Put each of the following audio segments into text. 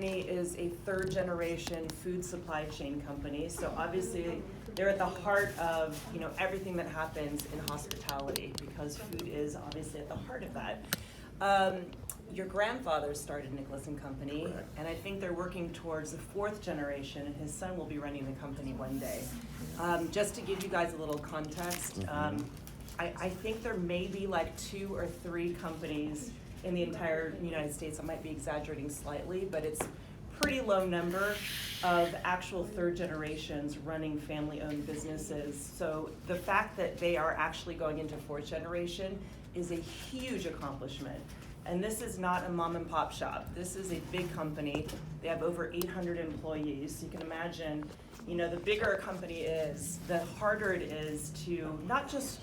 company is a third generation food supply chain company. So obviously they're at the heart of, everything that happens in hospitality, because food is obviously at the heart of that. Your grandfather started Nicholas and Company, Correct. and I think they're working towards the fourth generation, and his son will be running the company one day. Just to give you guys a little context, I think there may be like 2 or 3 companies in the entire United States. I might be exaggerating slightly, but it's pretty low number of actual third generations running family-owned businesses. So the fact that they are actually going into fourth generation is a huge accomplishment. And this is not a mom and pop shop. This is a big company. They have over 800 employees. So you can imagine, the bigger a company is, the harder it is to not just,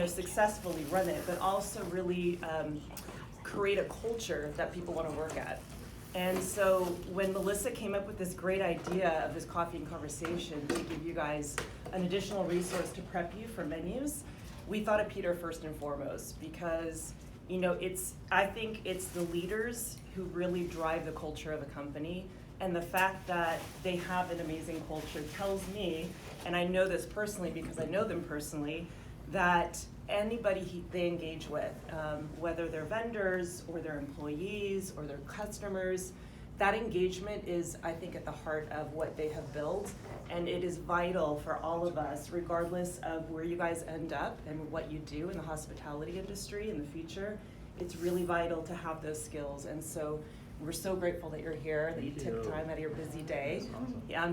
successfully run it, but also really create a culture that people want to work at. And so when Melissa came up with this great idea of this coffee and conversation to give you guys an additional resource to prep you for menus, we thought of Peter first and foremost, because I think it's the leaders who really drive the culture of a company, and the fact that they have an amazing culture tells me, and I know this personally because I know them personally, that anybody they engage with, whether they're vendors or their employees or their customers, that engagement is, I think, at the heart of what they have built, and it is vital for all of us, regardless of where you guys end up and what you do in the hospitality industry in the future. It's really vital to have those skills, and so we're so grateful that you're here, that you took time out of your busy day.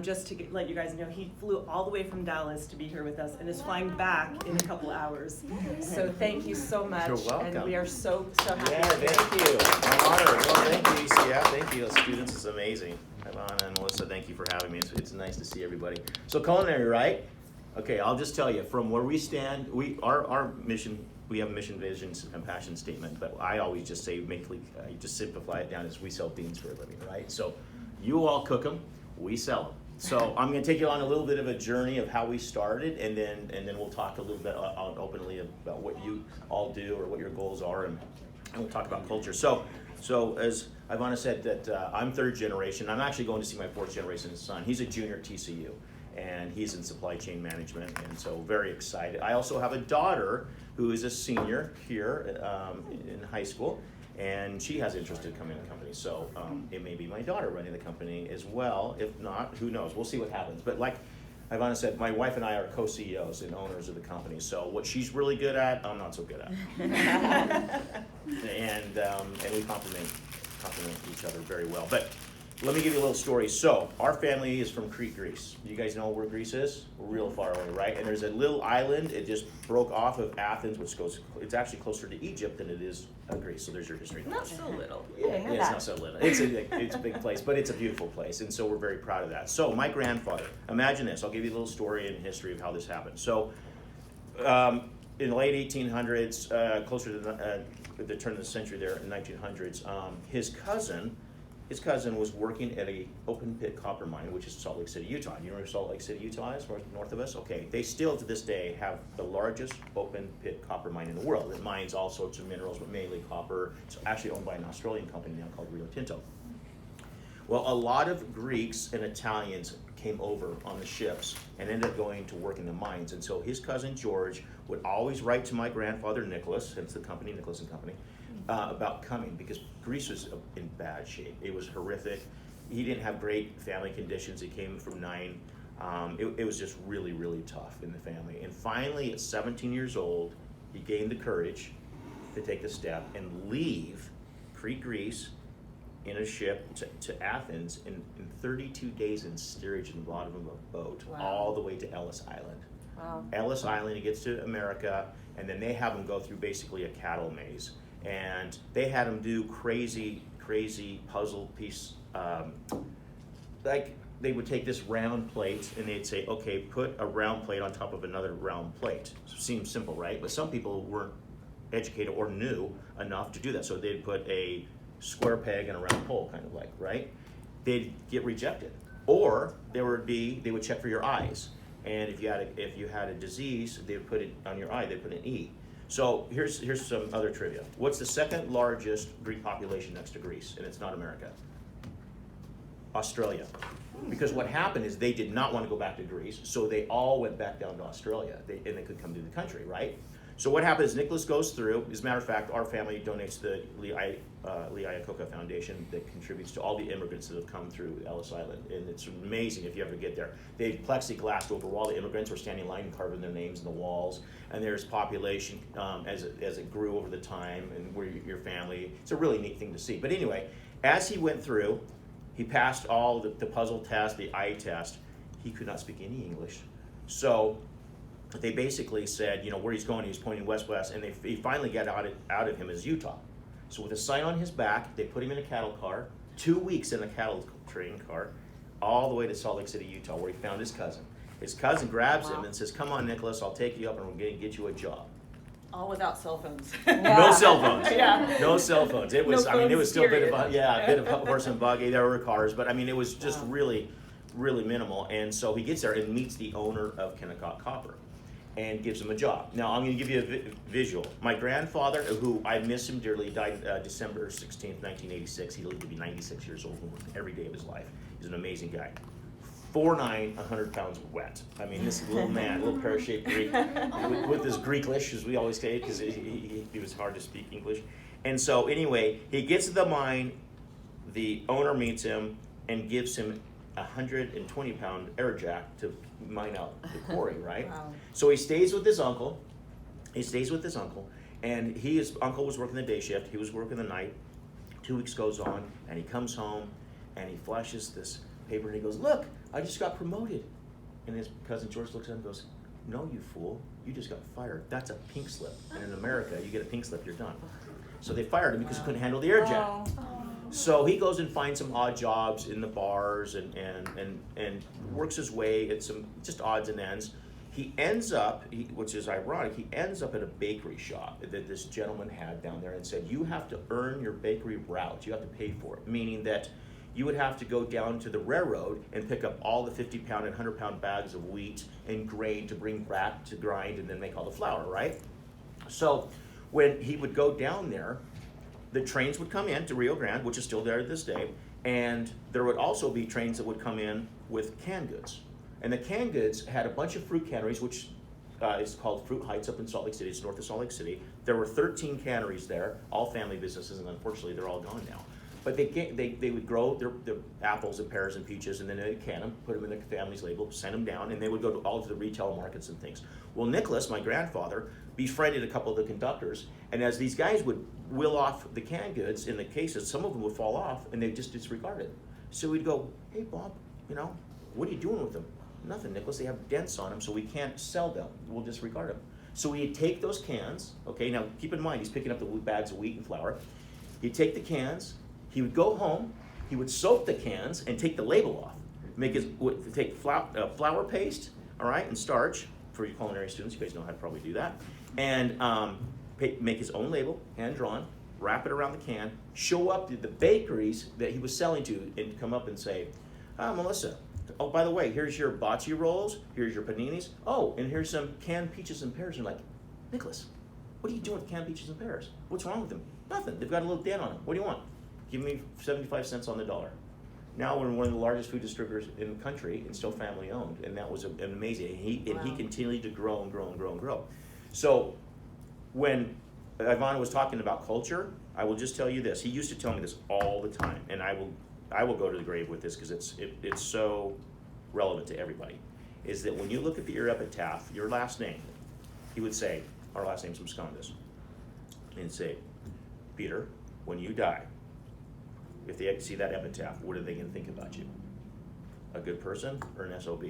Just to let you guys know, he flew all the way from Dallas to be here with us and is flying back in a couple hours. So thank you so much. You're welcome. And we are so happy. Yeah, thank you. My honor. Well, thank you, ECF. Thank you, students. It's amazing. Ivana and Melissa, thank you for having me. It's nice to see everybody. So culinary, right? Okay, I'll just tell you, from where we stand, our mission, we have a mission, vision, and passion statement, but I always just say, just simplify it down as we sell beans for a living, right? So you all cook them, we sell them. So I'm going to take you on a little bit of a journey of how we started, and then we'll talk a little bit openly about what you all do or what your goals are, and we'll talk about culture. So as Ivana said, that I'm third generation. I'm actually going to see my fourth generation son. He's a junior at TCU, and he's in supply chain management, and so very excited. I also have a daughter who is a senior here in high school, and she has interest in coming to the company. So it may be my daughter running the company as well. If not, who knows? We'll see what happens. But like Ivana said, my wife and I are co-CEOs and owners of the company. So what she's really good at, I'm not so good at. and we complement each other very well. But let me give you a little story. So our family is from Crete, Greece. You guys know where Greece is? We're real far away, right? And there's a little island. It just broke off of Athens, it's actually closer to Egypt than it is Greece. So there's your history. Not so little. Yeah, it's not so little. It's a big place, but it's a beautiful place, and so we're very proud of that. So my grandfather, imagine this. I'll give you a little story and history of how this happened. So in the late 1800s, closer to the turn of the century there, in 1900s, his cousin was working at a open pit copper mine, which is Salt Lake City, Utah. You know where Salt Lake City, Utah is, north of us? Okay, they still to this day have the largest open pit copper mine in the world. It mines all sorts of minerals, but mainly copper. It's actually owned by an Australian company now called Rio Tinto. Well, a lot of Greeks and Italians came over on the ships and ended up going to work in the mines. And so his cousin George would always write to my grandfather Nicholas, hence the company, Nicholas and Company, about coming, because Greece was in bad shape. It was horrific. He didn't have great family conditions. He came from 9. It was just really, really tough in the family. And finally, at 17 years old, he gained the courage to take the step and leave Crete, Greece, in a ship to Athens in 32 days in steerage in the bottom of a boat, all the way to Ellis Island. Wow. Ellis Island, he gets to America, and then they have him go through basically a cattle maze. And they had him do crazy puzzle piece, like they would take this round plate and they'd say, okay, put a round plate on top of another round plate. Seems simple, right? But some people weren't educated or knew enough to do that. So they'd put a square peg and a round pole, kind of like, right? They'd get rejected. Or they would check for your eyes. And if you had a disease, they would put it on your eye, they'd put an E. So here's some other trivia. What's the second largest Greek population next to Greece? And it's not America. Australia. Because what happened is they did not want to go back to Greece, so they all went back down to Australia, and they could come to the country, right? So what happens, Nicholas goes through, as a matter of fact, our family donates to the Lee Iacocca Foundation that contributes to all the immigrants that have come through Ellis Island, and it's amazing if you ever get there. They plexiglassed over all the immigrants were standing in line and carving their names in the walls, and there's population as it grew over the time, and where your family, it's a really neat thing to see. But anyway, as he went through, he passed all the puzzle test, the eye test. He could not speak any English. So they basically said, you know, where he's going, he was pointing west-west, and he finally got out of him as Utah. So with a sign on his back, they put him in a cattle car, 2 weeks in a cattle train car, all the way to Salt Lake City, Utah, where he found his cousin. His cousin grabs him and says, come on, Nicholas, I'll take you up and we're going to get you a job. All without cell phones. No cell phones. Yeah. No cell phones. It was, No I mean, it phones, was still a bit of period. a bit of a horse and buggy. There were cars, but I mean, it was just Wow. really, really minimal. And so he gets there and meets the owner of Kennecott Copper and gives him a job. Now, I'm going to give you a visual. My grandfather, who I miss him dearly, died December 16th, 1986. He lived to be 96 years old and worked every day of his life. He's an amazing guy. 4'9", 100 pounds wet. I mean, this little man, little pear-shaped Greek, with his Greeklish, as we always say, because he was hard to speak English. And so anyway, he gets to the mine, the owner meets him and gives him a 120-pound air jack to mine out the quarry, right? Wow. So he stays with his uncle, and his uncle was working the day shift, he was working the night. 2 weeks goes on, and he comes home, and he flashes this paper, and he goes, look, I just got promoted. And his cousin George looks at him and goes, no, you fool, you just got fired. That's a pink slip. And in America, you get a pink slip, you're done. So they fired him because he couldn't handle the air jack. So he goes and finds some odd jobs in the bars and works his way at some just odds and ends. He ends up, which is ironic, he ends up at a bakery shop that this gentleman had down there and said, you have to earn your bakery route. You have to pay for it, meaning that you would have to go down to the railroad and pick up all the 50-pound and 100-pound bags of wheat and grain to bring back to grind and then make all the flour, right? So when he would go down there, the trains would come in to Rio Grande, which is still there to this day, and there would also be trains that would come in with canned goods. And the canned goods had a bunch of fruit canneries, which is called Fruit Heights up in Salt Lake City. It's north of Salt Lake City. There were 13 canneries there, all family businesses, and unfortunately they're all gone now. But they would grow their apples and pears and peaches, and then they'd can them, put them in the family's label, send them down, and they would go to all to the retail markets and things. Well, Nicholas, my grandfather, befriended a couple of the conductors, and as these guys would wheel off the canned goods in the cases, some of them would fall off, and they just disregarded. So we'd go, hey, Bob, you know, what are you doing with them? Nothing, Nicholas, they have dents on them, so we can't sell them. We'll disregard them. So we'd take those cans, okay, now keep in mind, he's picking up the bags of wheat and flour. He'd take the cans, he would go home, he would soak the cans and take the label off. Take flour paste, all right, and starch, for your culinary students, you guys know how to probably do that, and make his own label, hand-drawn, wrap it around the can, show up to the bakeries that he was selling to, and come up and say, Melissa, oh, by the way, here's your bocce rolls, here's your paninis, oh, and here's some canned peaches and pears. And you're like, Nicholas, what are you doing with canned peaches and pears? What's wrong with them? Nothing, they've got a little dent on them. What do you want? Give me 75 cents on the dollar. Now we're one of the largest food distributors in the country and still family owned, and that was amazing. And he continued to grow and grow and grow and grow. So when Ivana was talking about culture, I will just tell you this. He used to tell me this all the time, and I will go to the grave with this because it's so relevant to everybody. Is that when you look at your epitaph, your last name, he would say, our last name's Mouskondis, and say, Peter, when you die, if they see that epitaph, what are they going to think about you? A good person or an SOB?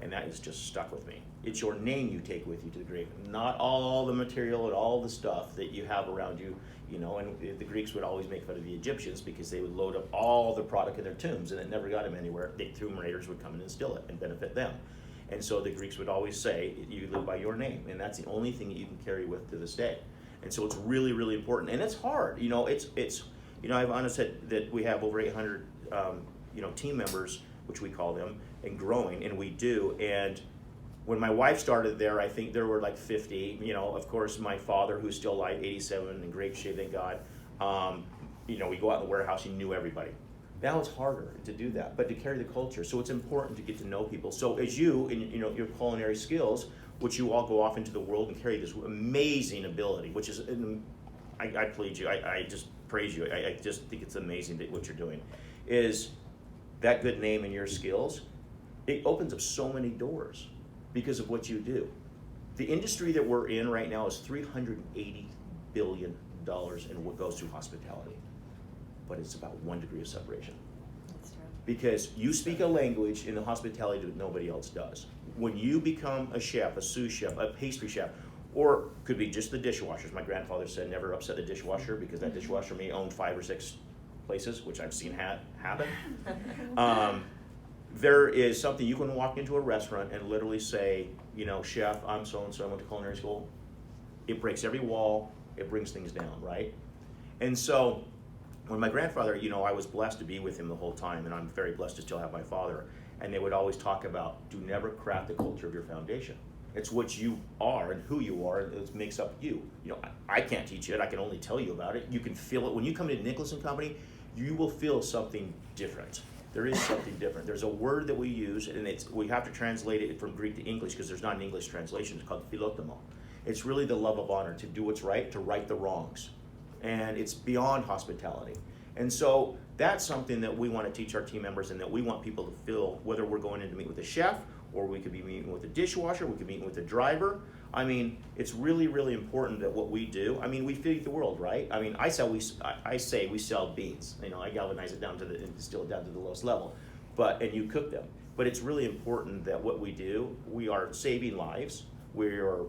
And that is just stuck with me. It's your name you take with you to the grave, not all the material and all the stuff that you have around you, you know, and the Greeks would always make fun of the Egyptians because they would load up all the product in their tombs and it never got them anywhere. The tomb raiders would come in and steal it and benefit them. And so the Greeks would always say, you live by your name, and that's the only thing that you can carry with to this day. And so it's really, really important. And it's hard, you know, it's you know, Ivana said that we have over 800, you know, team members, which we call them, and growing, and we do. And when my wife started there, I think there were like 50. You know, of course, my father, who's still alive, 87, in great shape, thank God. You know, we go out in the warehouse, he knew everybody. Now it's harder to do that, but to carry the culture. So it's important to get to know people. So as you, in your culinary skills, which you all go off into the world and carry this amazing ability, which is, I plead you, I just praise you. I just think it's amazing that what you're doing is that good name and your skills. It opens up so many doors because of what you do. The industry that we're in right now is $380 billion in what goes through hospitality. But it's about 1 degree of separation. That's true. Because you speak a language in the hospitality that nobody else does. When you become a chef, a sous chef, a pastry chef, or could be just the dishwashers. My grandfather said never upset the dishwasher because that dishwasher may own 5 or 6 places, which I've seen happen. There is something you can walk into a restaurant and literally say, chef, I'm so-and-so, I went to culinary school. It breaks every wall, it brings things down, right? And so, when my grandfather, I was blessed to be with him the whole time, and I'm very blessed to still have my father, and they would always talk about, do never crack the culture of your foundation. It's what you are and who you are, and it makes up you. I can't teach it, I can only tell you about it. You can feel it. When you come into Nicholas & Company, you will feel something different. There is something different. There's a word that we use, and we have to translate it from Greek to English because there's not an English translation. It's called philotomo. It's really the love of honor, to do what's right, to right the wrongs. And it's beyond hospitality. And so that's something that we want to teach our team members and that we want people to feel, whether we're going in to meet with a chef, or we could be meeting with a dishwasher, we could be meeting with a driver. It's really, really important that what we do, we feed the world, right? I say we sell beans. I galvanize it down and distill it down to the lowest level, and you cook them. But it's really important that what we do, we are saving lives, we are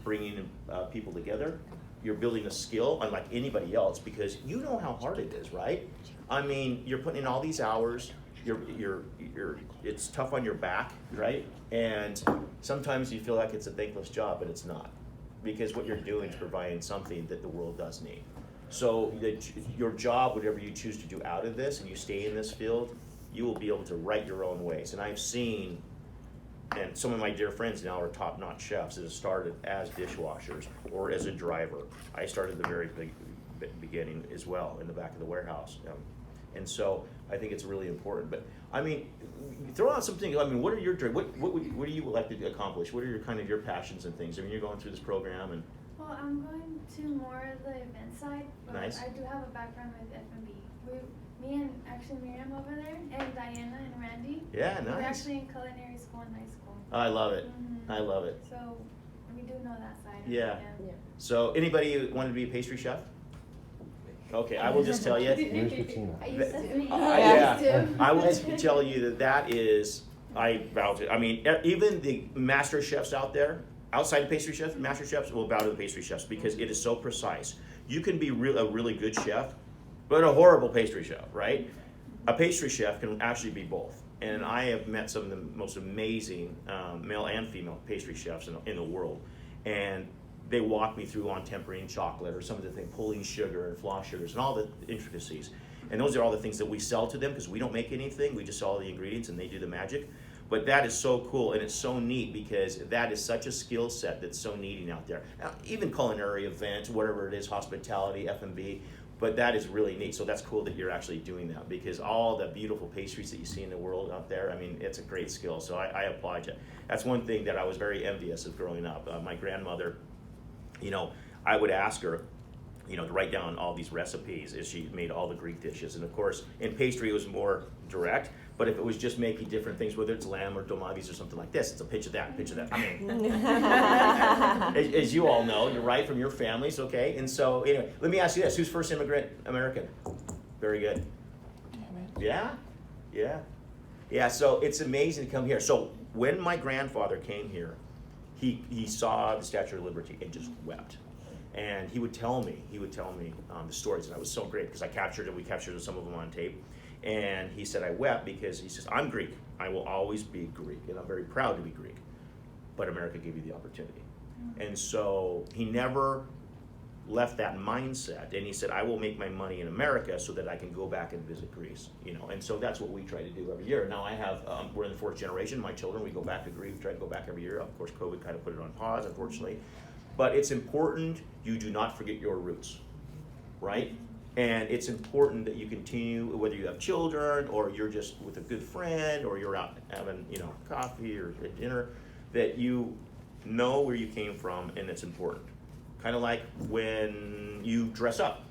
bringing people together. You're building a skill unlike anybody else because you know how hard it is, right? You're putting in all these hours. It's tough on your back, right? And sometimes you feel like it's a thankless job, but it's not, because what you're doing is providing something that the world does need. So your job, whatever you choose to do out of this, and you stay in this field, you will be able to write your own ways. And I've seen, and some of my dear friends now are top-notch chefs that have started as dishwashers or as a driver. I started at the very beginning as well, in the back of the warehouse. And so I think it's really important. But throw out something. What are your dreams? What do you like to accomplish? What are your passions and things? You're going through this program and. Well, I'm going to more of the event side, but Nice. I do have a background with F&B. Me and actually Miriam over there, and Diana and Randy. Yeah, nice. We're actually in culinary school in high school. I love it. Mhm. I love it. So we do know that side. of Yeah. it, Yeah. So anybody wanted to be a pastry chef? Okay, I will just tell you. Where's Bettina? I used to be. Yeah, I will tell you that is, I vow to, even the master chefs out there, outside of pastry chefs, master chefs will bow to the pastry chefs because it is so precise. You can be a really good chef, but a horrible pastry chef, right? A pastry chef can actually be both. And I have met some of the most amazing male and female pastry chefs in the world. And they walk me through on tempering chocolate or some of the things, pulling sugar and floss sugars and all the intricacies. And those are all the things that we sell to them because we don't make anything. We just sell all the ingredients and they do the magic. But that is so cool and it's so neat because that is such a skill set that's so needing out there. Now, even culinary events, whatever it is, hospitality, F&B, but that is really neat. So that's cool that you're actually doing that because all the beautiful pastries that you see in the world out there, it's a great skill. So I applaud you. That's one thing that I was very envious of growing up. My grandmother, I would ask her, to write down all these recipes as she made all the Greek dishes. And of course, in pastry it was more direct, but if it was just making different things, whether it's lamb or domavis or something like this, it's a pinch of that, pinch of that. As you all know, you're right, from your families, okay? And so, anyway, let me ask you this. Who's first immigrant American? Very good. Yeah? Yeah, so it's amazing to come here. So when my grandfather came here, he saw the Statue of Liberty and just wept. And he would tell me the stories, and that was so great because we captured some of them on tape. And he said, I wept because he says, I'm Greek. I will always be Greek, and I'm very proud to be Greek. But America gave you the opportunity. Mm-hmm. And so he never left that mindset. And he said, I will make my money in America so that I can go back and visit Greece. And so that's what we try to do every year. Now I have, we're in the 4th generation. My children, we go back to Greece, we try to go back every year. Of course, COVID kind of put it on pause, unfortunately. But it's important you do not forget your roots, right? And it's important that you continue, whether you have children or you're just with a good friend or you're out having, coffee or dinner, that you know where you came from, and it's important. Kind of like when you dress up.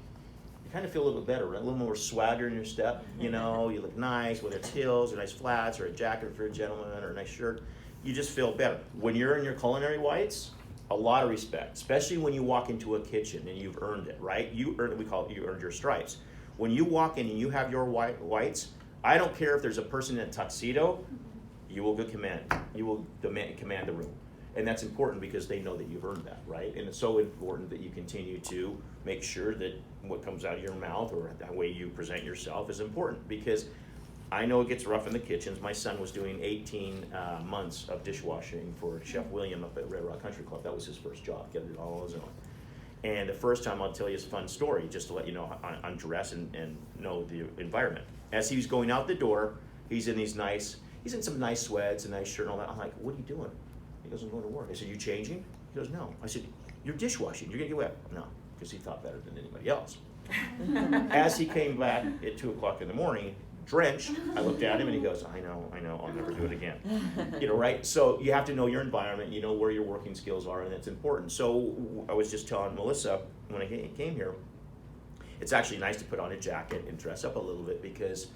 You kind of feel a little bit better, right? A little more swagger in your step, you look nice, whether it's heels or nice flats or a jacket for a gentleman or a nice shirt, you just feel better. When you're in your culinary whites, a lot of respect, especially when you walk into a kitchen and you've earned it, right? You earned your stripes. When you walk in and you have your whites, I don't care if there's a person in a tuxedo, you will command the room. And that's important because they know that you've earned that, right? And it's so important that you continue to make sure that what comes out of your mouth or the way you present yourself is important, because I know it gets rough in the kitchens. My son was doing 18 months of dishwashing for Chef William up at Red Rock Country Club. That was his first job, getting it all on his own. And the first time, I'll tell you a fun story, just to let you know on dress and know the environment. As he was going out the door, he's in some nice sweats, a nice shirt and all that. I'm like, what are you doing? He goes, I'm going to work. I said, you changing? He goes, no. I said, you're dishwashing. You're going to get wet. No, because he thought better than anybody else. As he came back at 2 o'clock in the morning, drenched, I looked at him and he goes, I know, I'll never do it again. Right? So you have to know your environment, you know where your working skills are, and it's important. So I was just telling Melissa when I came here, it's actually nice to put on a jacket and dress up a little bit, because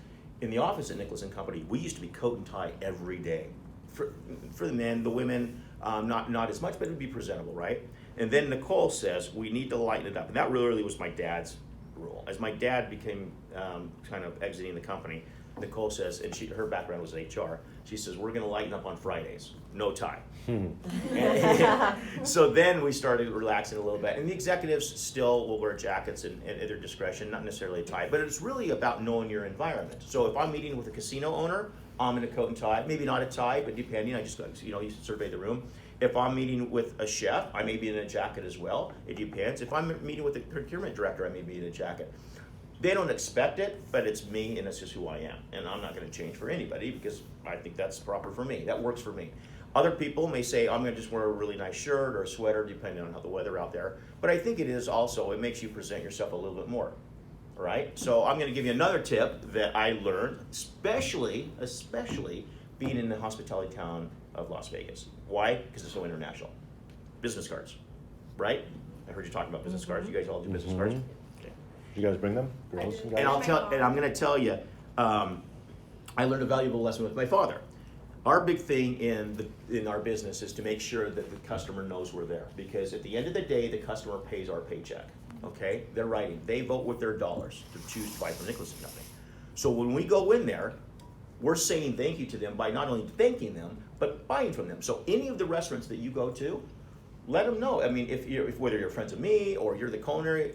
in the office at Nicholas & Company, we used to be coat and tie every day. For the men, the women, not as much, but it would be presentable, right? And then Nicole says, we need to lighten it up. And that really was my dad's rule. As my dad became kind of exiting the company, Nicole says, and her background was HR, she says, we're going to lighten up on Fridays, no tie. So then we started relaxing a little bit. And the executives still will wear jackets and at their discretion, not necessarily a tie, but it's really about knowing your environment. So if I'm meeting with a casino owner, I'm in a coat and tie, maybe not a tie, but depending, I just got, you survey the room. If I'm meeting with a chef, I may be in a jacket as well. It depends. If I'm meeting with a procurement director, I may be in a jacket. They don't expect it, but it's me, and it's just who I am. And I'm not going to change for anybody, because I think that's proper for me. That works for me. Other people may say, I'm going to just wear a really nice shirt or a sweater, depending on how the weather out there. But I think it makes you present yourself a little bit more. All right? So I'm going to give you another tip that I learned, especially being in the hospitality town of Las Vegas. Why? Because it's so international. Business cards, right? I heard you talking about business cards. You guys all do business cards? Okay. You guys bring them, girls and guys? And I'm going to tell you, I learned a valuable lesson with my father. Our big thing in our business is to make sure that the customer knows we're there, because at the end of the day, the customer pays our paycheck. Okay, they're writing. They vote with their dollars to choose to buy from Nicholas & Company. So when we go in there, we're saying thank you to them by not only thanking them, but buying from them. So any of the restaurants that you go to, let them know. I mean, whether you're friends of me or you're the culinary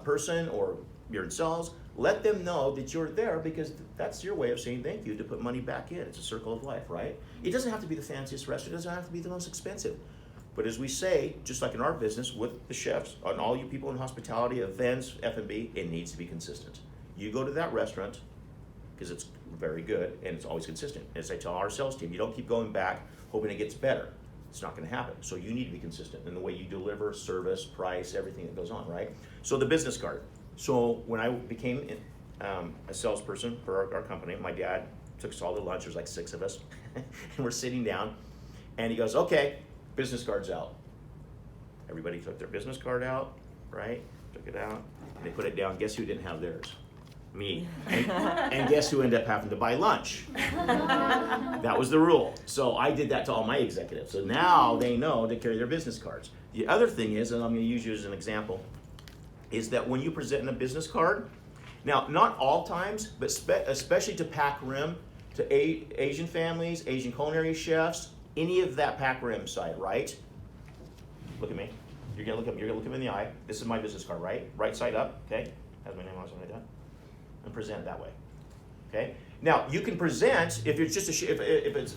person or you're in sales, let them know that you're there, because that's your way of saying thank you, to put money back in. It's a circle of life, right? It doesn't have to be the fanciest restaurant. It doesn't have to be the most expensive. But as we say, just like in our business with the chefs, and all you people in hospitality, events, F&B, it needs to be consistent. You go to that restaurant because it's very good and it's always consistent. As I tell our sales team, you don't keep going back hoping it gets better. It's not going to happen. So you need to be consistent in the way you deliver, service, price, everything that goes on, right? So the business card. So when I became a salesperson for our company, my dad took us all to lunch. There's like 6 of us, and we're sitting down, and he goes, "Okay, business cards out." Everybody took their business card out, right? Took it out, and they put it down. Guess who didn't have theirs? Me. And guess who ended up having to buy lunch? That was the rule. So I did that to all my executives. So now they know to carry their business cards. The other thing is, and I'm going to use you as an example, is that when you present a business card, now not all times, but especially to pack rim, to Asian families, Asian culinary chefs, any of that pack rim side, right? Look at me. You're gonna look him in the eye. This is my business card, right? Right side up, okay? Has my name on it, something like that. And present that way, okay? Now you can present if it's just if it's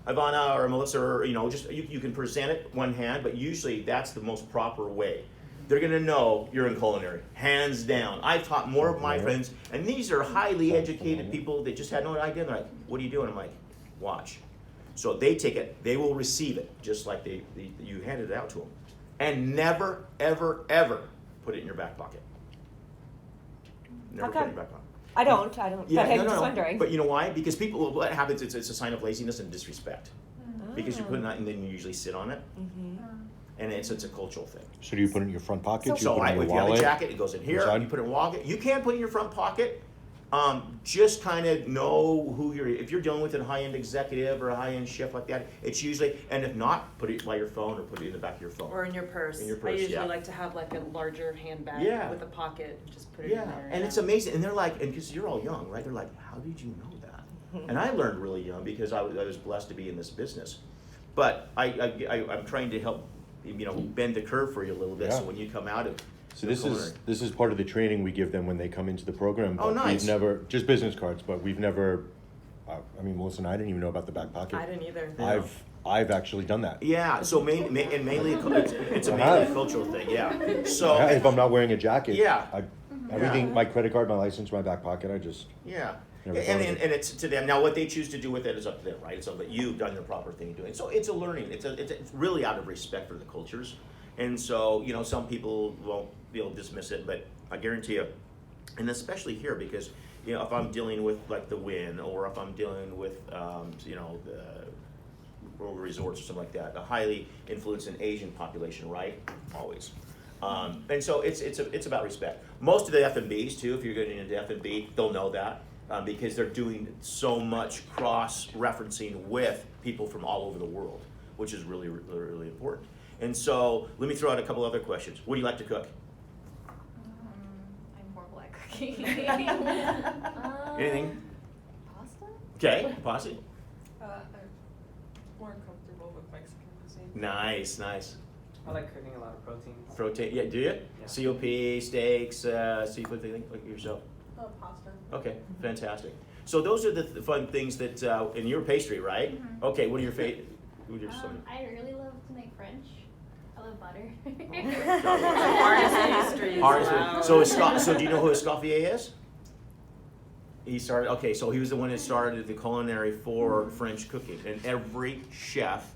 Ivana or Melissa, or just you can present it one hand, but usually that's the most proper way. They're gonna know you're in culinary, hands down. I've taught more of my friends, and these are highly educated people that just had no idea. They're like, "What are you doing?" I'm like, "Watch." So they take it, they will receive it, just like you handed it out to them. And never, ever, ever put it in your back pocket. Never Okay. put it back on. I don't, Yeah, but I'm no, just no. wondering. But you know why? Because people, what happens, it's a sign of laziness and disrespect. Oh. Because you put it on and then you usually sit on it. Mhm. And it's a cultural thing. So do you put it in your front pocket? Do you So put it in if your you have a wallet? jacket, it goes in here. Inside? You put it in your wallet. You can put it in your front pocket. Just kind of know who if you're dealing with a high-end executive or a high-end chef like that, it's usually, and if not, put it by your phone or put it in the back of your phone. Or in your purse. In your I purse, usually yeah. like to have like a larger handbag Yeah. with a pocket and just put it in Yeah, there. and it's amazing. And they're like, and because you're all young, right? They're like, how did you know that? And I learned really young because I was blessed to be in this business. But I'm trying to help, bend the curve for you a little bit. So Yeah. when you come out of So this is part of the training we give them when they come into the program. Oh, but nice. We've never, just business cards, but we've never, Melissa and I didn't even know about the back pocket. I didn't either. Yeah. I've actually done that. Yeah, so mainly it's I mainly a have. cultural thing. Yeah. So If I'm not wearing a jacket, Yeah. everything, Yeah. my credit card, my license, my back pocket, I just, yeah, Never and, thought of and, it. and it's to them. Now, what they choose to do with it is up to them, right? It's up that you've done the proper thing doing. So it's a learning. It's really out of respect for the cultures, and so some people won't be able to dismiss it, but I guarantee you, and especially here because if I'm dealing with like the Wynn or if I'm dealing with the rural resorts or something like that, a highly influenced and Asian population, right? Always. And so it's about respect. Most of the F&Bs too, if you're getting into F&B, they'll know that because they're doing so much cross-referencing with people from all over the world, which is really, really, really important. And so let me throw out a couple other questions. What do you like to cook? I'm horrible at cooking. Anything? Pasta? Okay, pasta. I'm more comfortable with Mexican cuisine. Nice. I like cooking a lot of protein. Protein, yeah, do you? Yeah. COP, steaks, seafood, thing like yourself? Pasta. Okay, fantastic. So those are the fun things that, and you're pastry, right? Mhm. Okay, what are your favorite? I really love to make French. I love butter. Hardest pastries. Wow. So do you know who Escoffier is? He started, okay, so he was the one that started the culinary for French cooking. And every chef,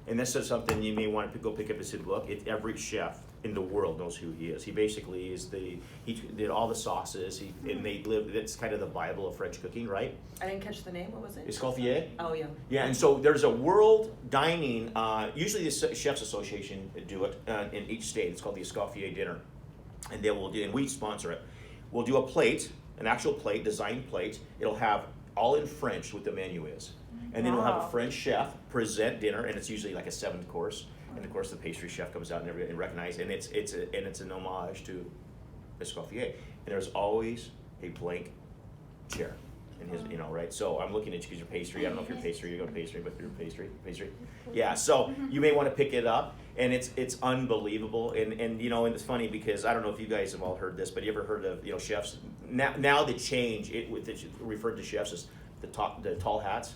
and this is something you may want to go pick up his book, every chef in the world knows who he is. He basically is he did all the sauces, that's kind of the Bible of French cooking, right? I didn't catch the name. What was it? Escoffier? Oh, yeah. Yeah, and so there's a world dining, usually the Chefs Association do it in each state. It's called the Escoffier Dinner. And they will do, and we sponsor it. We'll do a plate, an actual plate, designed plate. It'll have all in French what the menu is. And then we'll have a Wow. French chef present dinner, and it's usually like a 7th course. And of course the pastry chef comes out and recognizes, and it's an homage to Escoffier. And there's always a blank chair. In his, right? So I'm looking at you because you're pastry. I don't know if you're pastry, you go to pastry, but you're pastry. Yeah, so you may want to pick it up, and it's unbelievable. And it's funny because I don't know if you guys have all heard this, but you ever heard of chefs? Now the change referred to chefs as the tall hats.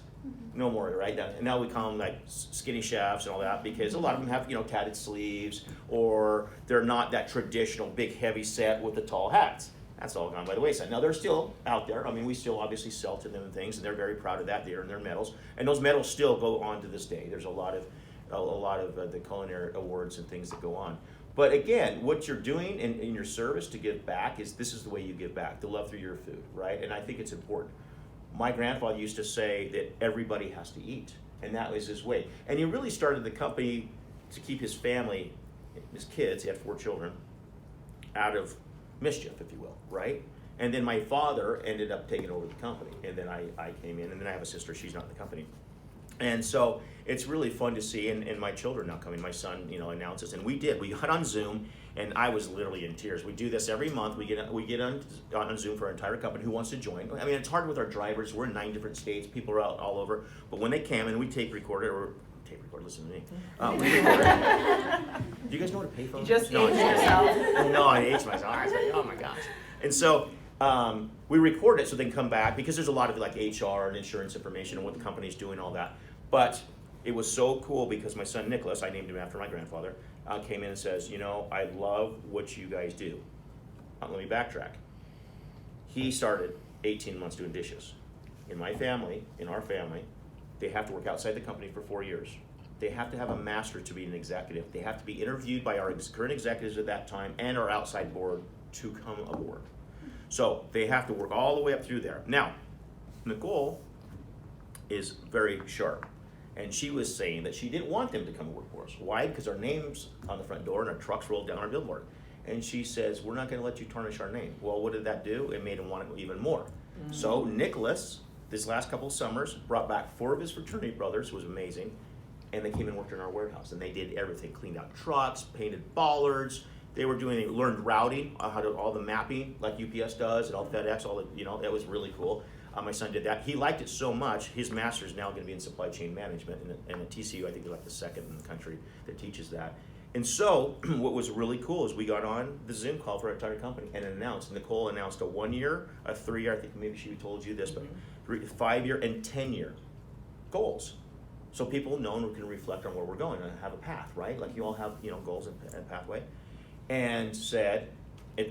No more, right? Now we call them like skinny chefs and all that because a lot of them have tatted sleeves or they're not that traditional big heavy set with the tall hats. That's all gone by the wayside. Now they're still out there. I mean, we still obviously sell to them and things, and they're very proud of that. They earn their medals, and those medals still go on to this day. There's a lot of the culinary awards and things that go on. But again, what you're doing in your service to give back this is the way you give back, the love through your food, right? And I think it's important. My grandfather used to say that everybody has to eat, and that was his way. And he really started the company to keep his family, his kids, he had 4 children, out of mischief, if you will, right? And then my father ended up taking over the company, and then I came in, and then I have a sister, she's not in the company. And so it's really fun to see, and my children now coming, my son, announces, and we got on Zoom, and I was literally in tears. We do this every month. We get on Zoom for our entire company who wants to join. I mean, it's hard with our drivers. We're in 9 different states. People are out all over. But when they come and we tape record, listen to me. We record it. Do you guys know what a payphone is? You just No, aged I'm just yourself. kidding. No, I aged myself. I was like, oh my gosh. And so we record it so they can come back because there's a lot of like HR and insurance information and what the company's doing, all that. But it was so cool because my son Nicholas, I named him after my grandfather, came in and says, I love what you guys do. Let me backtrack. He started 18 months doing dishes. In our family, they have to work outside the company for 4 years. They have to have a master's to be an executive. They have to be interviewed by our current executives at that time and our outside board to come aboard. So they have to work all the way up through there. Now, Nicole is very sharp. And she was saying that she didn't want them to come work for us. Why? Because our name's on the front door and our trucks rolled down our billboard. And she says, we're not going to let you tarnish our name. Well, what did that do? It made them want it even more. So Nicholas, this last couple of summers, brought back 4 of his fraternity brothers, who was amazing, and they came and worked in our warehouse. And they did everything, cleaned out trucks, painted bollards. They learned routing, how to all the mapping like UPS does and all FedEx, all the, it was really cool. My son did that. He liked it so much, his master's now going to be in supply chain management, and at TCU, I think they're like the second in the country that teaches that. And so, what was really cool is we got on the Zoom call for our entire company and Nicole announced a 1 year, a 3 year, I think maybe she told you this, but 5 year and 10 year goals. So people know and can reflect on where we're going and have a path, right? Like you all have, goals and pathway. And said,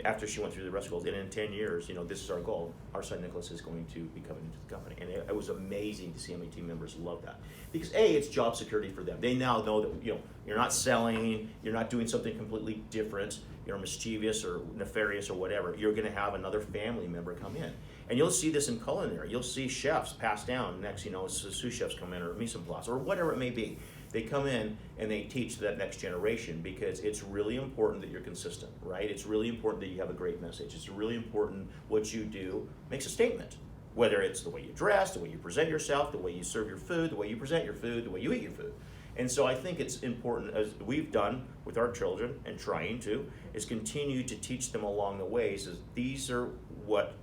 after she went through the rest of the goals, and in 10 years, this is our goal. Our son Nicholas is going to be coming into the company. And it was amazing to see how many team members love that. Because A, it's job security for them. They now know that, you're not selling, you're not doing something completely different, you're mischievous or nefarious or whatever. You're gonna have another family member come in. And you'll see this in culinary. You'll see chefs pass down next, sous chefs come in or mise en place or whatever it may be. They come in and they teach that next generation because it's really important that you're consistent, right? It's really important that you have a great message. It's really important what you do makes a statement. Whether it's the way you dress, the way you present yourself, the way you serve your food, the way you present your food, the way you eat your food. And so I think it's important, as we've done with our children and trying to, is continue to teach them along the ways is these are what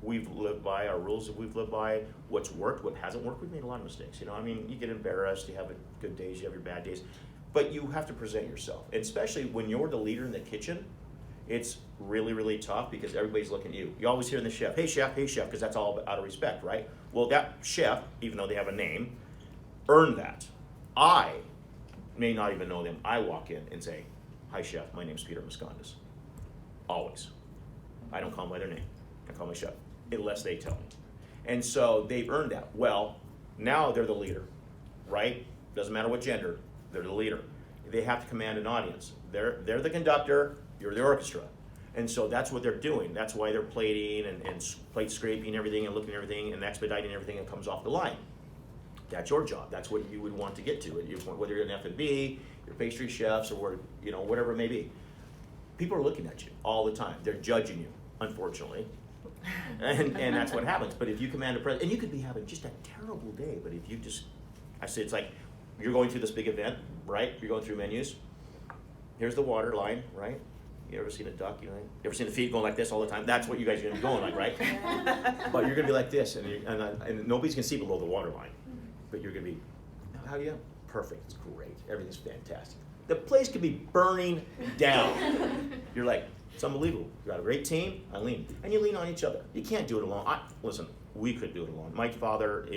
we've lived by, our rules that we've lived by, what's worked, what hasn't worked. We've made a lot of mistakes. You get embarrassed, you have good days, you have your bad days, but you have to present yourself. And especially when you're the leader in the kitchen, it's really, really tough because everybody's looking at you. You always hear in the chef, hey chef, because that's all out of respect, right? Well, that chef, even though they have a name, earned that. I may not even know them. I walk in and say, hi chef, my name's Peter Mouskondis. Always. I don't call them by their name. I call them chef, unless they tell me. And so they've earned that. Well, now they're the leader, right? Doesn't matter what gender, they're the leader. They have to command an audience. They're the conductor, you're the orchestra. And so that's what they're doing. That's why they're plating and plate scraping everything and looking at everything and expediting everything that comes off the line. That's your job. That's what you would want to get to. Whether you're an F&B, you're pastry chefs, or whatever it may be. People are looking at you all the time. They're judging you, unfortunately. and that's what happens. But if you command a presence, and you could be having just a terrible day, but if you just, I say it's like you're going through this big event, right? You're going through menus. Here's the water line, right? You ever seen a duck? You ever seen the feet going like this all the time? That's what you guys are going to be going like, right? But you're going to be like this, and nobody's going to see below the water line. But you're going to be, how do you? Perfect. It's great. Everything's fantastic. The place could be burning down. You're like, it's unbelievable. You got a great team. I lean, and you lean on each other. You can't do it alone. Listen, we could do it alone. My father,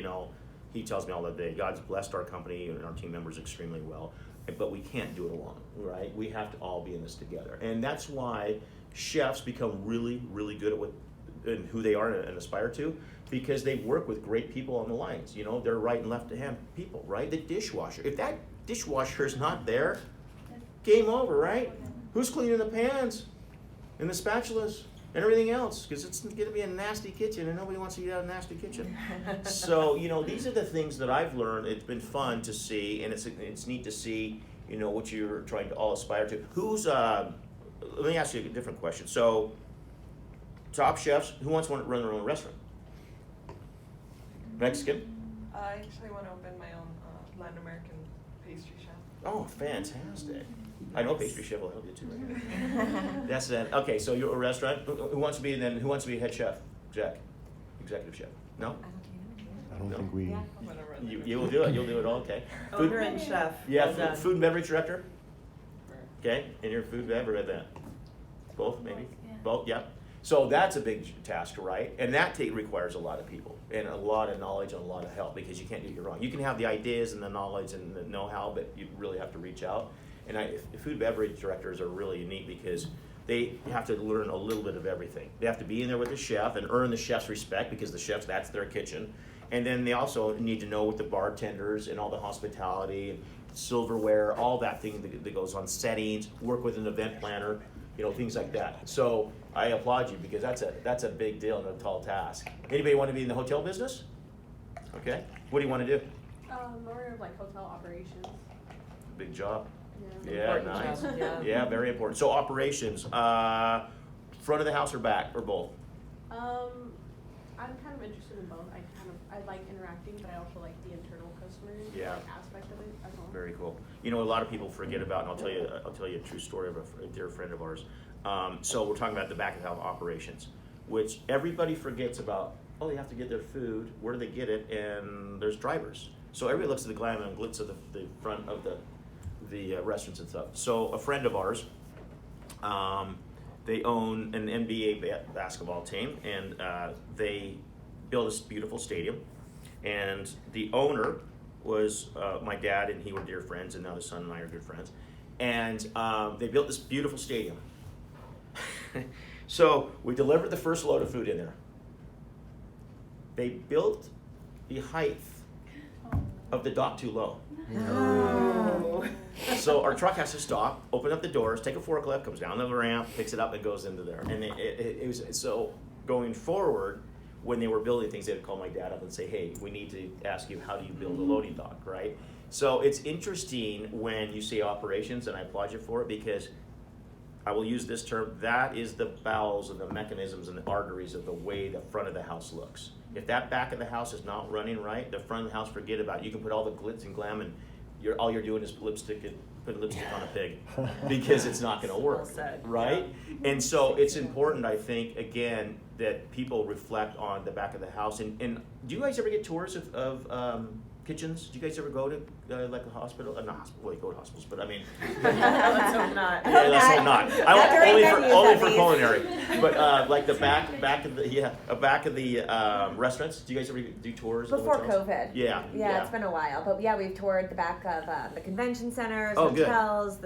he tells me all the day, God's blessed our company and our team members extremely well. But we can't do it alone, right? We have to all be in this together. And that's why chefs become really, really good at who they are and aspire to, because they work with great people on the lines. They're right and left hand people, right? The dishwasher. If that dishwasher is not there, game over, right? Who's cleaning the pans and the spatulas and everything else? Because it's going to be a nasty kitchen, and nobody wants to eat out of a nasty kitchen. So, these are the things that I've learned. It's been fun to see, and it's neat to see, what you're trying to all aspire to. Let me ask you a different question. So, top chefs, who wants to run their own restaurant? Mexican? I actually want to open my own Latin American pastry shop. Oh, fantastic. I know pastry chef will help you too, right? That's it. Okay, so you're a restaurant. Who wants to be head chef? Jack, executive chef. No? I don't No. think we. I'm gonna run that. You will do it. You'll do it all. Okay. Owner and chef. Yeah, Well done. food and beverage director. Okay, and you're food and beverage event. Both maybe. Yeah. Both. Yeah. So that's a big task, right? And that requires a lot of people and a lot of knowledge and a lot of help, because you can't do it wrong. You can have the ideas and the knowledge and the know-how, but you really have to reach out. And food and beverage directors are really unique because they have to learn a little bit of everything. They have to be in there with the chef and earn the chef's respect, because the chef's, that's their kitchen. And then they also need to know with the bartenders and all the hospitality and silverware, all that thing that goes on, settings, work with an event planner, things like that. So I applaud you because that's a big deal and a tall task. Anybody want to be in the hotel business? Okay. What do you want to do? More of like hotel operations. Big job. Yeah. Yeah, Important nice. job, yeah. Yeah, very important. So operations, front of the house or back or both? I'm kind of interested in both. I like interacting, but I also like the internal customer Yeah. aspect of it as well. Very cool. A lot of people forget about, and I'll tell you a true story of a dear friend of ours. So we're talking about the back of the house operations, which everybody forgets about. Oh, they have to get their food. Where do they get it? And there's drivers. So everybody looks at the glam and glitz of the front of the restaurants and stuff. So a friend of ours, they own an NBA basketball team, and they built this beautiful stadium. And the owner was my dad, and he were dear friends, and now the son and I are good friends. And they built this beautiful stadium. So we delivered the first load of food in there. They built the height of the dock too low. No. So our truck has to stop, open up the doors, take a forklift, comes down the ramp, picks it up, and goes into there. And it was so going forward. When they were building things, they'd call my dad up and say, "Hey, we need to ask you, how do you build a loading dock, right?" So it's interesting when you say operations, and I applaud you for it because I will use this term. That is the bowels and the mechanisms and the arteries of the way the front of the house looks. If that back of the house is not running right, the front of the house, forget about it. You can put all the glitz and glam, and all you're doing is putting lipstick on a pig because it's not going to work, Well said. right? And so it's important, I think, again, that people reflect on the back of the house. And do you guys ever get tours of kitchens? Do you guys ever go to like a hospital? Not hospital. Well, you go to hospitals, but I mean. Let's hope not. Yeah, let's hope not. during Only menus, for at culinary. But like the back of the restaurants. Do you guys ever do tours? of the Before hotels? COVID. Yeah. Yeah, it's been a while, but yeah, we've toured the back of the convention centers, Oh, good. hotels,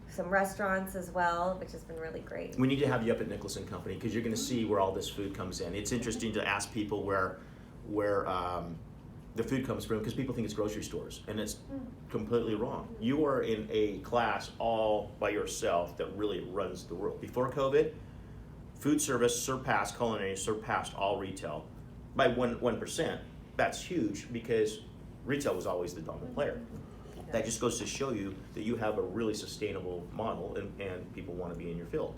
some restaurants as well, which has been really great. We need to have you up at Nicholson Company because you're going to see where all this food comes in. It's interesting to ask people where the food comes from because people think it's grocery stores, and it's completely wrong. You are in a class all by yourself that really runs the world. Before COVID, food service culinary surpassed all retail by 1%. That's huge because retail was always the dominant player. That just goes to show you that you have a really sustainable model and people want to be in your field.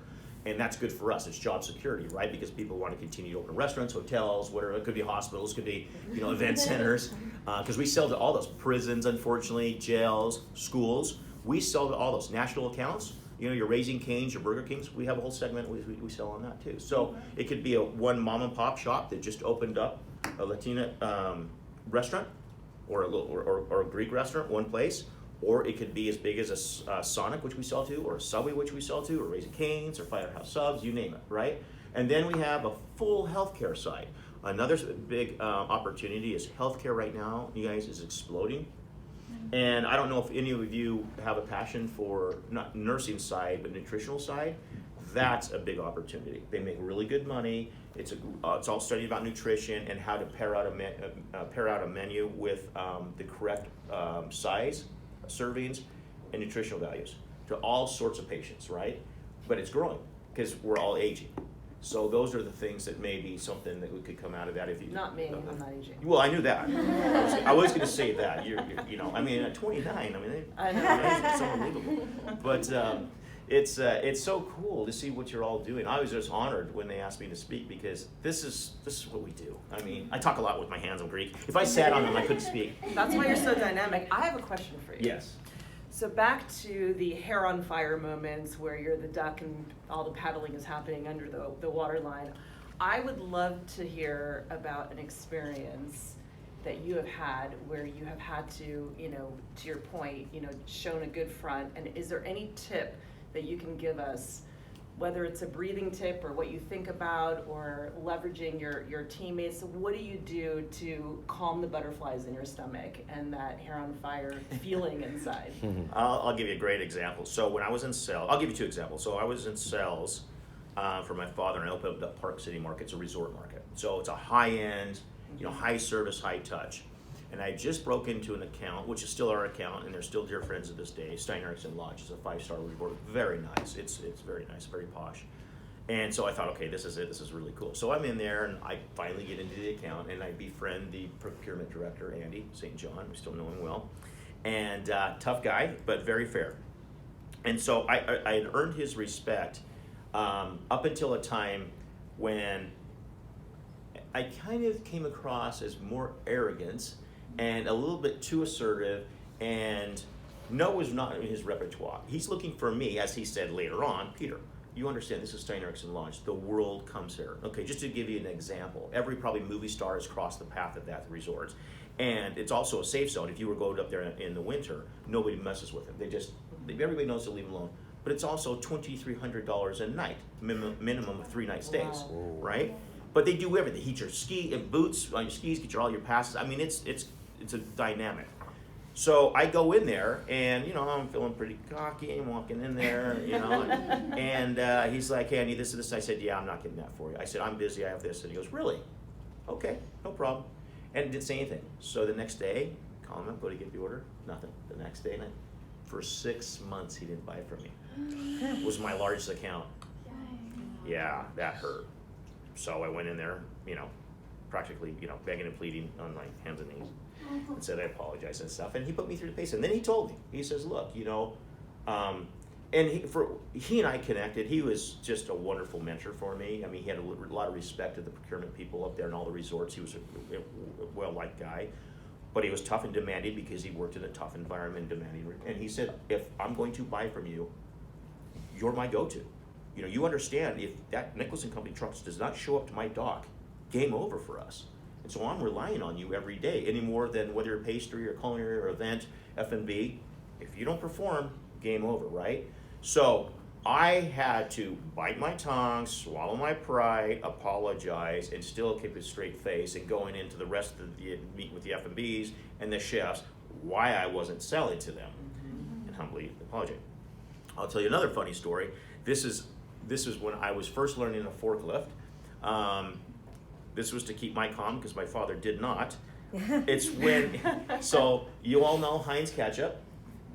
And that's good for us. It's job security, right? Because people want to continue to open restaurants, hotels, whatever. It could be hospitals, could be event centers. Because we sell to all those prisons, unfortunately, jails, schools. We sell to all those national accounts. Your Raising Cane's, your Burger Kings. We have a whole segment we sell on that too. So it could be one mom and pop shop that just opened up a Latina restaurant, or a Greek restaurant, one place. Or it could be as big as a Sonic, which we sell to, or a Subway, which we sell to, or Raising Cane's, or Firehouse Subs, you name it, right? And then we have a full healthcare side. Another big opportunity is healthcare right now, you guys, is exploding. And I don't know if any of you have a passion for not nursing side, but nutritional side. That's a big opportunity. They make really good money. It's all studied about nutrition and how to pair out a menu with the correct size, servings, and nutritional values to all sorts of patients, right? But it's growing because we're all aging. So those are the things that may be something that could come out of that if you. Not me. I'm not aging. Well, I knew that. I was going to say that. You're at 29. I know. It's unbelievable. But it's so cool to see what you're all doing. I was just honored when they asked me to speak because this is what we do. I talk a lot with my hands. I'm Greek. If I sat on them, I couldn't speak. That's why you're so dynamic. I have a question for you. Yes. So back to the hair on fire moments where you're the duck and all the paddling is happening under the water line. I would love to hear about an experience that you have had where you have had to, to your point, shown a good front. And is there any tip that you can give us, whether it's a breathing tip or what you think about or leveraging your teammates? What do you do to calm the butterflies in your stomach and that hair on fire feeling inside? I'll give you a great example. So when I was in sales, I'll give you two examples. So I was in sales for my father, and I opened up Park City Market. It's a resort market. So it's a high-end, high service, high touch. And I just broke into an account, which is still our account, and they're still dear friends to this day. Stein Erikson Lodge is a 5-star resort, very nice. It's very nice, very posh. And so I thought, okay, this is it. This is really cool. So I'm in there, and I finally get into the account, and I befriend the procurement director, Andy St. John. We still know him well, and tough guy, but very fair. And so I had earned his respect up until a time when I kind of came across as more arrogance and a little bit too assertive, and no was not in his repertoire. He's looking for me, as he said later on, Peter, you understand this is Stein Erikson Lodge. The world comes here. Okay, just to give you an example, every probably movie star has crossed the path of that resort. And it's also a safe zone. If you were going up there in the winter, nobody messes with them. Everybody knows to leave them alone. But it's also $2,300 a night, minimum of 3-night stays, right? But they do everything. They heat your ski and boots on your skis, get all your passes. I mean, it's a dynamic. So I go in there, and I'm feeling pretty cocky. I'm walking in there, and he's like, "Hey, I need this and this." I said, "Yeah, I'm not getting that for you." I said, "I'm busy. I have this." And he goes, "Really? Okay, no problem." And didn't say anything. So the next day, call him up, go to get the order. Nothing. The next day, for 6 months, he didn't buy from me. It was my largest account. Yeah, that hurt. So I went in there, practically, begging and pleading on my hands and knees, and said I apologize and stuff. And he put me through the paces. And then he told me, he says, "Look, and he and I connected. He was just a wonderful mentor for me. I mean, he had a lot of respect of the procurement people up there and all the resorts. He was a well-liked guy, but he was tough and demanding because he worked in a tough environment, demanding. And he said, if I'm going to buy from you, you're my go-to. You understand, if that Nicholson Company truck does not show up to my dock, game over for us. And so I'm relying on you every day, any more than whether you're pastry or culinary or event, F&B. If you don't perform, game over, right? So I had to bite my tongue, swallow my pride, apologize, and still keep a straight face, and going into the rest of the meet with the F&Bs and the chefs, why I wasn't selling to them, and humbly apologize. I'll tell you another funny story. This is when I was first learning a forklift. This was to keep my calm because my father did not. It's when, so you all know Heinz ketchup.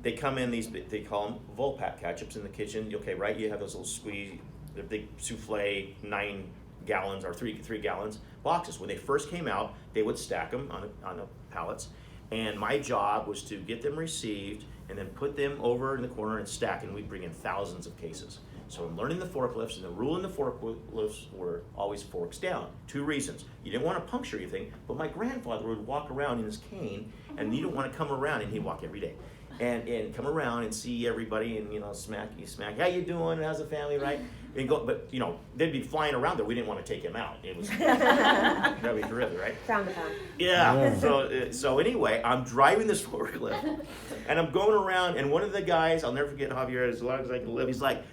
They come in they call them Volpat ketchups in the kitchen. Okay, right? You have those little squeeze, the big souffle 9 gallons or 3 gallons boxes. When they first came out, they would stack them on the pallets, and my job was to get them received and then put them over in the corner and stack, and we'd bring in thousands of cases. So I'm learning the forklifts, and the rule in the forklifts were always forks down. 2 reasons. You didn't want to puncture anything, but my grandfather would walk around in his cane, and you didn't want to come around, and he'd walk every day. And come around and see everybody and, smack, how you doing, how's the family, right? And go, but, they'd be flying around there. We didn't want to take him out. It was that'd be terrific, right? Frowned upon. Yeah. So anyway, I'm driving this forklift, and I'm going around, and one of the guys, I'll never forget Javier, as long as I can live, he's like,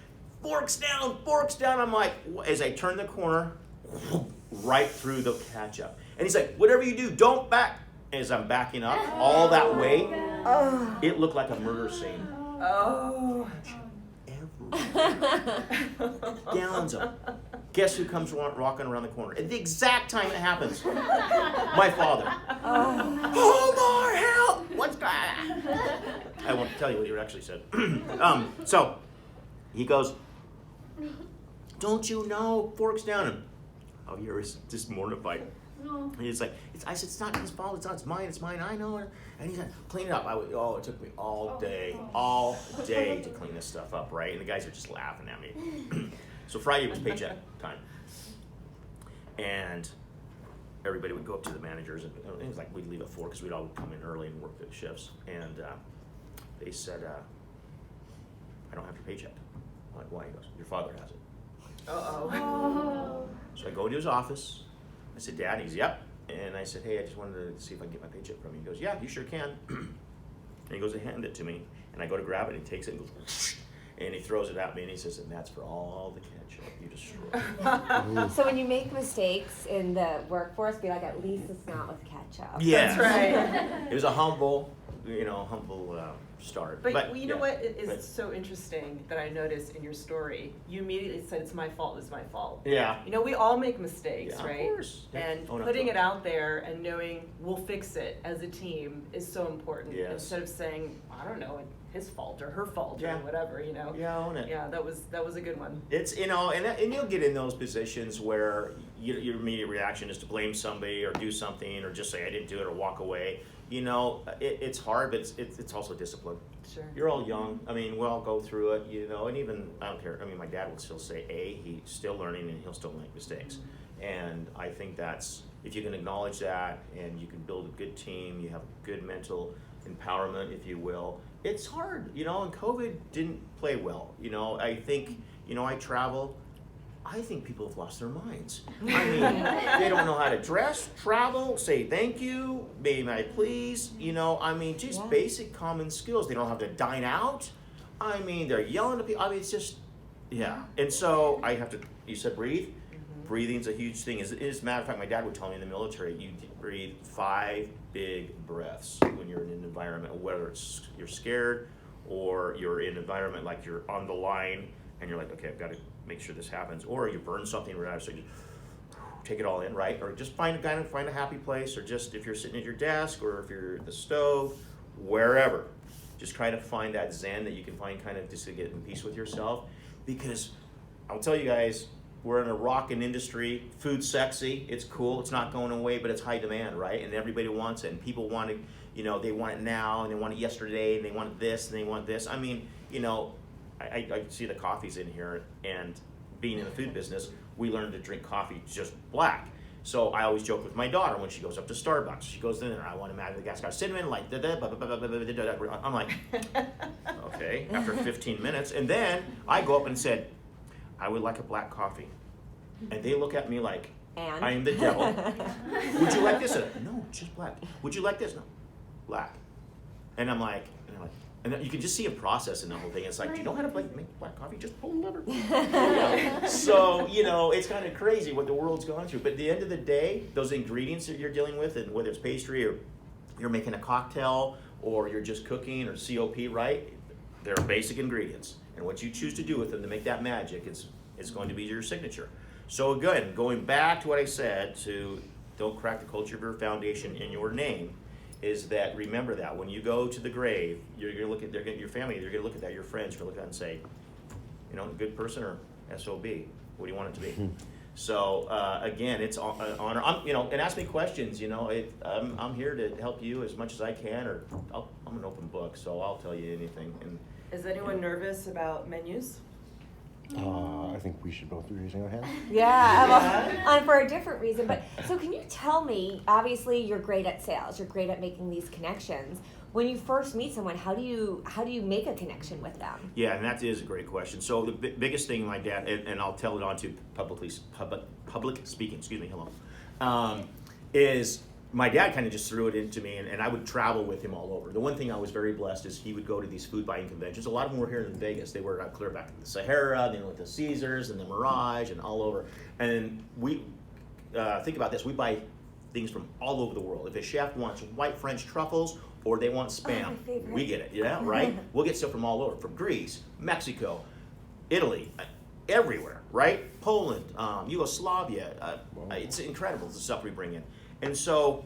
forks down. I'm like, as I turn the corner, right through the ketchup. And he's like, whatever you do, don't back. As I'm backing up all that way, it looked like a murder scene. Oh. Gallons of. Guess who comes rocking around the corner at the exact time it happens? My father. Omar, help! What's that? I won't tell you what he actually said. So he goes, don't you know? Forks down. And Javier is just mortified. No. He's like, I said, it's not his fault, it's mine, I know it. And he said, clean it up. It took me all day to clean this stuff up, right? And the guys are just laughing at me. So Friday was paycheck time. And everybody would go up to the managers, and it was like we'd leave at 4 because we'd all come in early and work the shifts. And they said, I don't have your paycheck. I'm like, why? He goes, your father has it. Oh. So I go into his office. I said, Dad, he's, yep. And I said, hey, I just wanted to see if I can get my paycheck from you. He goes, yeah, you sure can. And he goes to hand it to me. And I go to grab it, and he takes it and goes, and he throws it at me, and he says, and that's for all the ketchup you destroyed. So when you make mistakes in the workforce, be like, at least it's not with ketchup. Yeah. That's right. It was a humble start. But you know yeah. what is But- so interesting that I noticed in your story? You immediately said it's my fault. Yeah. You know, we all make mistakes, Yeah, of right? course. Yeah. And Own up putting to it out there and knowing we'll fix it as a team is so important. Yes. Instead of saying, I don't know, his fault or her fault Yeah. or whatever, you know. Yeah, own it. Yeah, that was a good one. It's, you know, and you'll get in those positions where your immediate reaction is to blame somebody or do something or just say I didn't do it or walk away. You know, it's hard, but it's also discipline. Sure. You're all young. I mean, we all go through it, you know, and even, I don't care. I mean, my dad would still say, he's still learning and he'll still make mistakes. And I think that's, if you can acknowledge that and you can build a good team, you have good mental empowerment, if you will. It's hard, you know, and COVID didn't play well. You know, I think, you know, I travel. I think people have lost their minds. I mean, they don't know how to dress, travel, say thank you, may I please, you know, I mean, just Yeah. basic common skills. They don't have to dine out. I mean, they're yelling at people. I mean, it's just, yeah. And so I have to, you said breathe? Breathing's a huge thing. As a matter of fact, my dad would tell me in the military, you breathe 5 big breaths when you're in an environment, whether it's you're scared or you're in an environment like you're on the line and you're like, okay, I've got to make sure this happens, or you burn something or whatever, so you just take it all in, right? Or just find a happy place, or just if you're sitting at your desk or if you're at the stove, wherever, just try to find that zen that you can find kind of just to get in peace with yourself. Because I'll tell you guys, we're in a rockin' industry. Food's sexy. It's cool. It's not going away, but it's high demand, right? And everybody wants it. And people want it, you know, they want it now, and they want it yesterday, and they want this, and they want this. I mean, you know, I see the coffee's in here, and being in the food business, we learned to drink coffee just black. So I always joke with my daughter when she goes up to Starbucks. She goes in there, I want to imagine the gas got cinnamon, like, I'm like, okay, after 15 minutes. And then I go up and said, I would like a black coffee. And they look at me like, And? I am the devil. Would you like this? No, just black. Would you like this? No, black. And I'm like, and then you can just see him processing the whole thing. It's like, do you know how to make black coffee? Just pull the lever. So, you know, it's kind of crazy what the world's gone through. But at the end of the day, those ingredients that you're dealing with, and whether it's pastry or you're making a cocktail or you're just cooking or COP, right? They're basic ingredients. And what you choose to do with them to make that magic is going to be your signature. So again, going back to what I said, to don't crack the culture of your foundation in your name, is that remember that when you go to the grave, you're going to look at your family, you're going to look at that, your friends, you're going to look at that and say, you know, good person or SOB, what do you want it to be? So again, it's an honor. You know, and ask me questions. You know, I'm here to help you as much as I can, or I'm an open book, so I'll tell you anything. And Is anyone nervous about menus? I think we should both be raising our hands. Yeah, well, for a different reason. But so can you tell me, obviously you're great at sales, you're great at making these connections. When you first meet someone, how do you make a connection with them? Yeah, and that is a great question. So the biggest thing my dad, and I'll tell it on to public speaking, excuse me, hello, is my dad kind of just threw it into me, and I would travel with him all over. The one thing I was very blessed is he would go to these food buying conventions. A lot of them were here in Vegas. They were clear back in the Sahara, then with the Caesars and the Mirage and all over. And we, think about this, we buy things from all over the world. If a chef wants white French truffles or they want spam, my favorite. we get it, yeah, right? We'll get stuff from all over, from Greece, Mexico, Italy, everywhere, right? Poland, Yugoslavia. It's incredible, the stuff we bring in. And so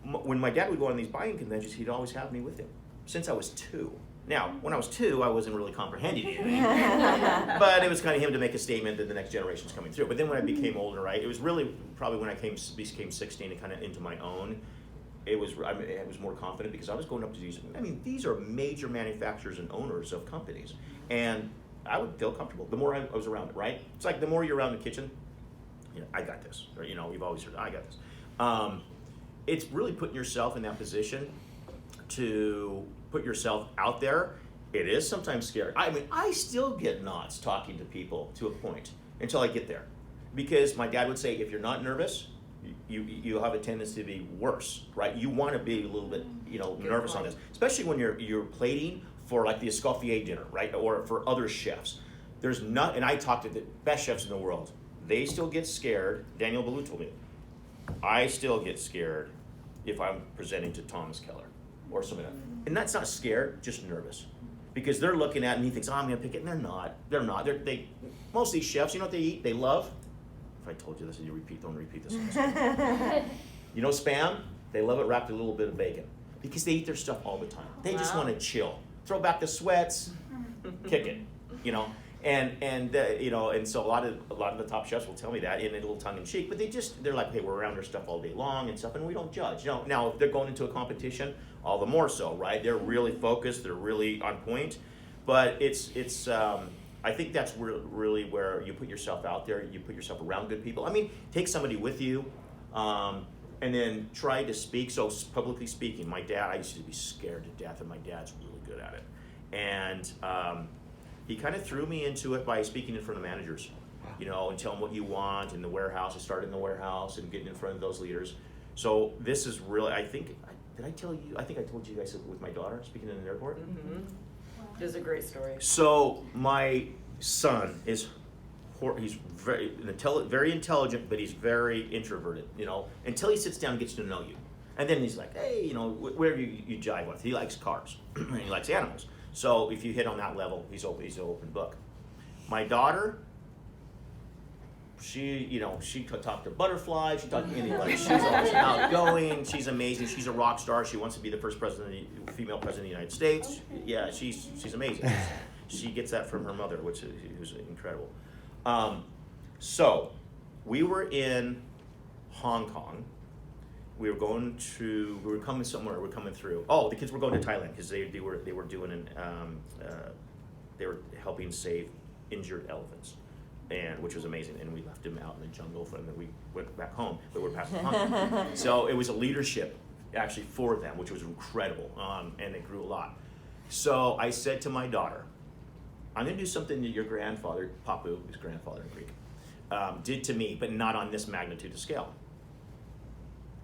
when my dad would go on these buying conventions, he'd always have me with him since I was 2. Now, when I was 2, I wasn't really comprehending anything, but it was kind of him to make a statement that the next generation's coming through. But then when I became older, right, it was really probably when I became 16 and kind of into my own, I was more confident because I was going up to these are major manufacturers and owners of companies. And I would feel comfortable the more I was around it, right? It's like the more you're around the kitchen, you know, I got this. Or, you know, you've always heard, I got this. It's really putting yourself in that position to put yourself out there. It is sometimes scary. I mean, I still get knots talking to people to a point until I get there. Because my dad would say, if you're not nervous, you have a tendency to be worse, right? You want to be a little bit, you know, nervous on this. Especially when you're plating for like the Escoffier dinner, right? Or for other chefs. There's not, and I talk to the best chefs in the world. They still get scared. Daniel Boulud told me, I still get scared if I'm presenting to Thomas Keller. or something like that. And that's not scared, just nervous. Because they're looking at it and he thinks, oh, I'm gonna pick it, and they're not. They're not. Most of these chefs, you know what they eat? They love, if I told you this and you don't repeat this. You know Spam? They love it wrapped in a little bit of bacon. Because they eat their stuff all the time. They just Wow. wanna chill. Throw back the sweats, kick it, you know? And so a lot of the top chefs will tell me that in a little tongue in cheek, but they're like, hey, we're around their stuff all day long and stuff, and we don't judge. You know, now if they're going into a competition, all the more so, right? They're really focused, they're really on point, but I think that's really where you put yourself out there, you put yourself around good people. I mean, take somebody with you, and then try to speak. So publicly speaking, my dad, I used to be scared to death, and my dad's really good at it. And he kind of threw me into it by speaking in front of managers, you know, and tell them what you want in the warehouse. I started in the warehouse and getting in front of those leaders. So this is really, I think I told you guys with my daughter speaking in an airport. Mm-hmm. It is a great story. So my son he's very intelligent, but he's very introverted, you know, until he sits down and gets to know you. And then he's like, hey, you know, whatever you jive with. He likes cars and he likes animals. So if you hit on that level, he's an open book. My daughter, she talked to butterflies, she talked to anybody. She's always outgoing, she's amazing, she's a rock star. She wants to be the first female president of the United States. Yeah, she's amazing. She gets that from her mother, which is incredible. So we were in Hong Kong. We were coming through. Oh, the kids were going to Thailand because they were doing they were helping save injured elephants, and which was amazing. And we left them out in the jungle, and then we went back home. But we're past Hong Kong, so it was a leadership actually for them, which was incredible, and it grew a lot. So I said to my daughter, I'm going to do something that your grandfather, Papu, his grandfather in Greek, did to me, but not on this magnitude of scale.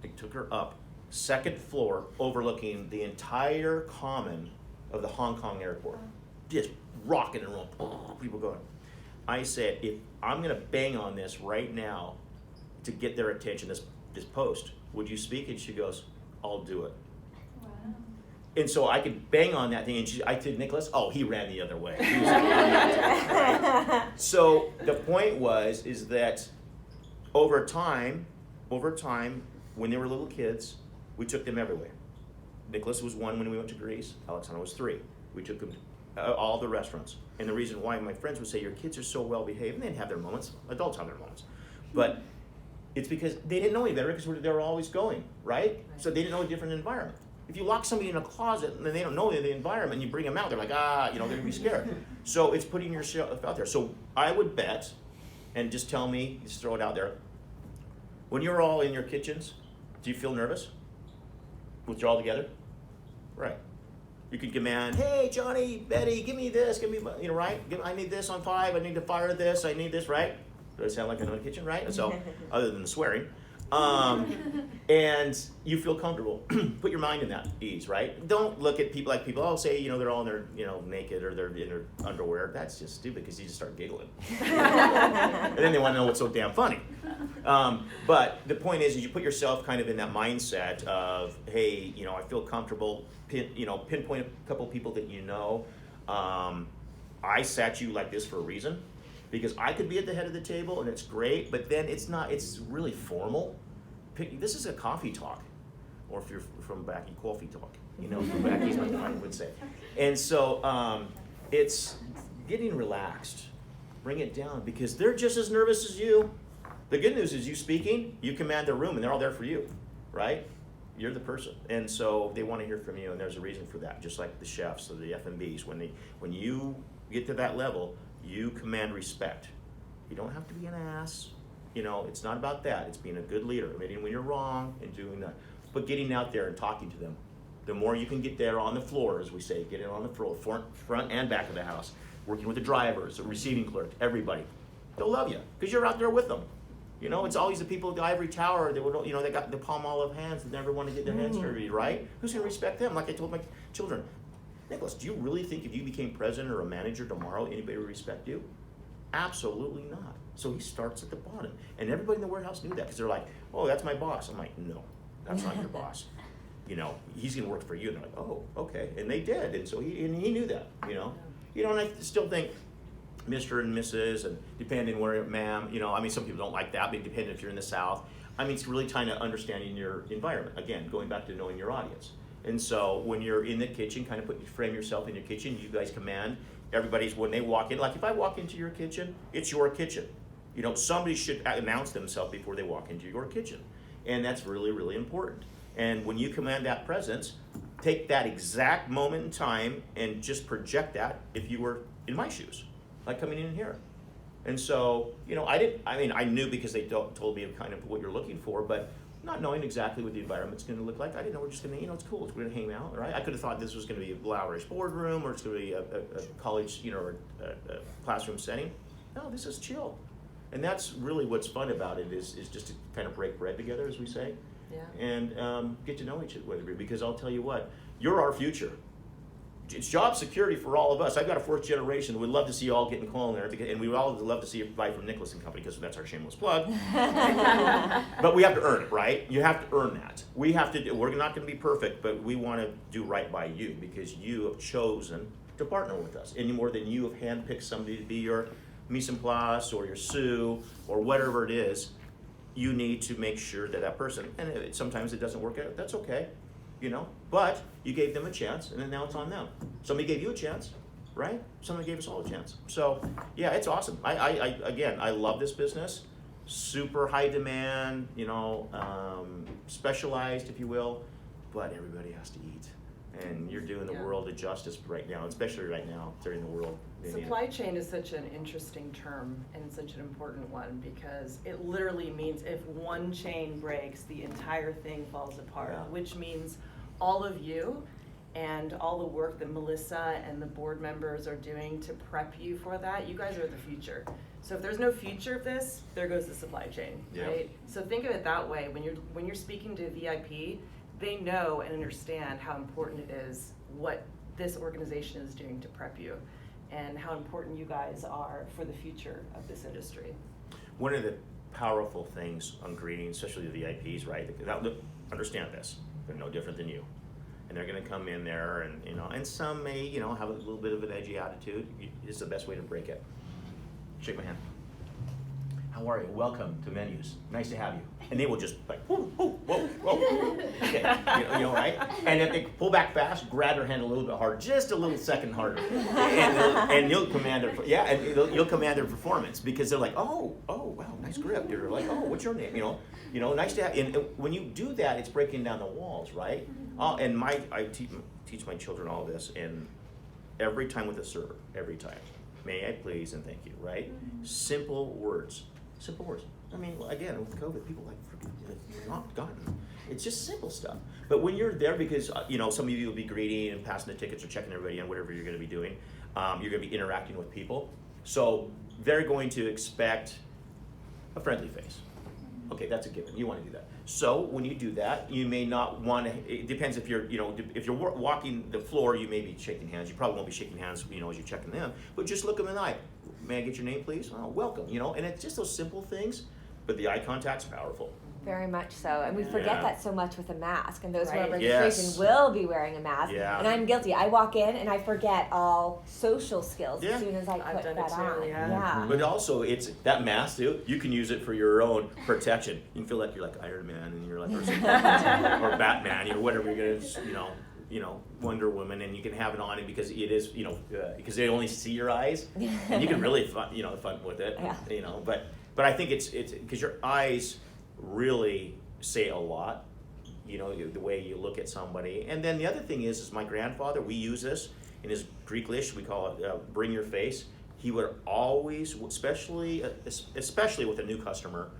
I took her up, second floor, overlooking the entire common of the Hong Kong airport. Just rocking and rolling, people going. I said, if I'm gonna bang on this right now to get their attention, this post, would you speak? And she goes, I'll do it. Wow. And so I could bang on that thing, and I said, Nicholas, oh, he ran the other way. He was like, I'm not doing it. So the point is that over time, when they were little kids, we took them everywhere. Nicholas was 1 when we went to Greece. Alexander was 3. We took them to all the restaurants. And the reason why my friends would say, your kids are so well behaved, and they'd have their moments. Adults have their moments. But it's because they didn't know any better because they were always going, right? So they didn't know a different environment. If you lock somebody in a closet and they don't know the environment and you bring them out, they're like, they're going to be scared. So it's putting yourself out there. So I would bet, and just tell me, just throw it out there, when you're all in your kitchens, do you feel nervous? When you're all together? Right. You could command, hey, Johnny, Betty, give me this, right? I need this on 5, I need to fire this, I need this, right? Does it sound like I'm in the kitchen, right? So, other than the swearing. And you feel comfortable. Put your mind in that ease, right? Don't look at people, say, they're all in their, naked or they're in their underwear. That's just stupid because you just start giggling. And then they want to know what's so damn funny. But the point is you put yourself kind of in that mindset of, hey, I feel comfortable, pinpoint a couple people that you know. I sat you like this for a reason. Because I could be at the head of the table and it's great, but then it's really formal. This is a coffee talk, or if you're from Backy, coffee talk. From Backy's what I would say. And so it's getting relaxed. Bring it down because they're just as nervous as you. The good news is you speaking, you command the room and they're all there for you, right? You're the person. And so they want to hear from you and there's a reason for that, just like the chefs or the F&Bs. When you get to that level, you command respect. You don't have to be an ass. It's not about that. It's being a good leader, admitting when you're wrong and doing that. But getting out there and talking to them. The more you can get there on the floor, as we say, get it on the floor, front and back of the house, working with the drivers, the receiving clerk, everybody. They'll love you because you're out there with them. It's always the people at the ivory tower that they got the palm olive hands that never want to get their hands dirty, right? Who's going to respect them? Like I told my children, Nicholas, do you really think if you became president or a manager tomorrow, anybody would respect you? Absolutely not. So he starts at the bottom. And everybody in the warehouse knew that because they're like, oh, that's my boss. I'm like, no, that's not your boss. he's going to work for you. And they're like, oh, okay. And they did. And so he knew that, and I still think Mr. and Mrs. and depending where, ma'am, some people don't like that, but depending if you're in the South. It's really trying to understanding your environment. Again, going back to knowing your audience. And so when you're in the kitchen, kind of frame yourself in your kitchen, you guys command everybody's, when they walk in, like if I walk into your kitchen, it's your kitchen. Somebody should announce themselves before they walk into your kitchen. And that's really, really important. And when you command that presence, take that exact moment in time and just project that if you were in my shoes, like coming in here. And so, I knew because they told me kind of what you're looking for, but not knowing exactly what the environment's going to look like, I didn't know we're just going to, it's cool, we're going to hang out, right? I could have thought this was going to be a lavish boardroom, or it's going to be a college, or a classroom setting. No, this is chill. And that's really what's fun about it is just to kind of break bread together, as we say, and get to know each other. Because I'll tell you what, you're our future. It's job security for all of us. I've got a fourth generation. We'd love to see you all getting clone there, and we would all love to see you buy from Nicholas and Company because that's our shameless plug. But we have to earn it, right? You have to earn that. We're not going to be perfect, but we want to do right by you because you have chosen to partner with us any more than you have handpicked somebody to be your mise en place or your sous or whatever it is. You need to make sure that person, and sometimes it doesn't work out. That's okay. But you gave them a chance, and then now it's on them. Somebody gave you a chance, right? Somebody gave us all a chance. So, yeah, it's awesome. I love this business. Super high demand, specialized, if you will, but everybody has to eat. And you're doing the world a justice right now, especially right now during the world. Supply chain is such an interesting term and such an important one because it literally means if one chain breaks, the entire thing falls apart, which means all of you and all the work that Melissa and the board members are doing to prep you for that, you guys are the future. So if there's no future of this, there goes the supply chain, right? So think of it that way. When you're speaking to VIP, they know and understand how important it is what this organization is doing to prep you and how important you guys are for the future of this industry. One of the powerful things on greeting, especially the VIPs, right? Now, look, understand this. They're no different than you. And they're going to come in there and, and some may, have a little bit of an edgy attitude. It's the best way to break it. Shake my hand. How are you? Welcome to Menus. Nice to have you. And they will just like, whoa, whoa, whoa, whoa. Okay. Right? And if they pull back fast, grab their hand a little bit harder, just a little second harder. And you'll command their, you'll command their performance because they're like, oh, wow, nice grip. You're like, oh, what's your name? Nice to have, and when you do that, it's breaking down the walls, right? And I teach my children all this, and every time with a server, every time. May I please and thank you, right? Simple words. Again, with COVID, people not gotten. It's just simple stuff. But when you're there, because some of you will be greeting and passing the tickets or checking everybody in, whatever you're going to be doing, you're going to be interacting with people. So they're going to expect a friendly face. Okay, that's a given. You want to do that. So when you do that, you may not want to. It depends if you're, if you're walking the floor, you may be shaking hands. You probably won't be shaking hands, as you're checking them. But just look them in the eye. May I get your name, please? Oh, welcome. And it's just those simple things, but the eye contact's powerful. Very much so. And we forget that so much with a mask. And those who are Right. registration will be wearing a mask. Yeah. And I'm guilty. I walk in and I forget all social skills Yeah. as soon as I I've put done it that too, on. yeah. But also, it's that mask too. You can use it for your own protection. You can feel like you're like Iron Man, and you're like or Batman, whatever you're gonna, Wonder Woman, and you can have it on, and because it is, because they only see your eyes, and you can really fun with it, But I think it's because your eyes really say a lot, the way you look at somebody. And then the other thing is my grandfather, we use this in his Greeklish, we call it bring your face. He would always, especially with a new customer,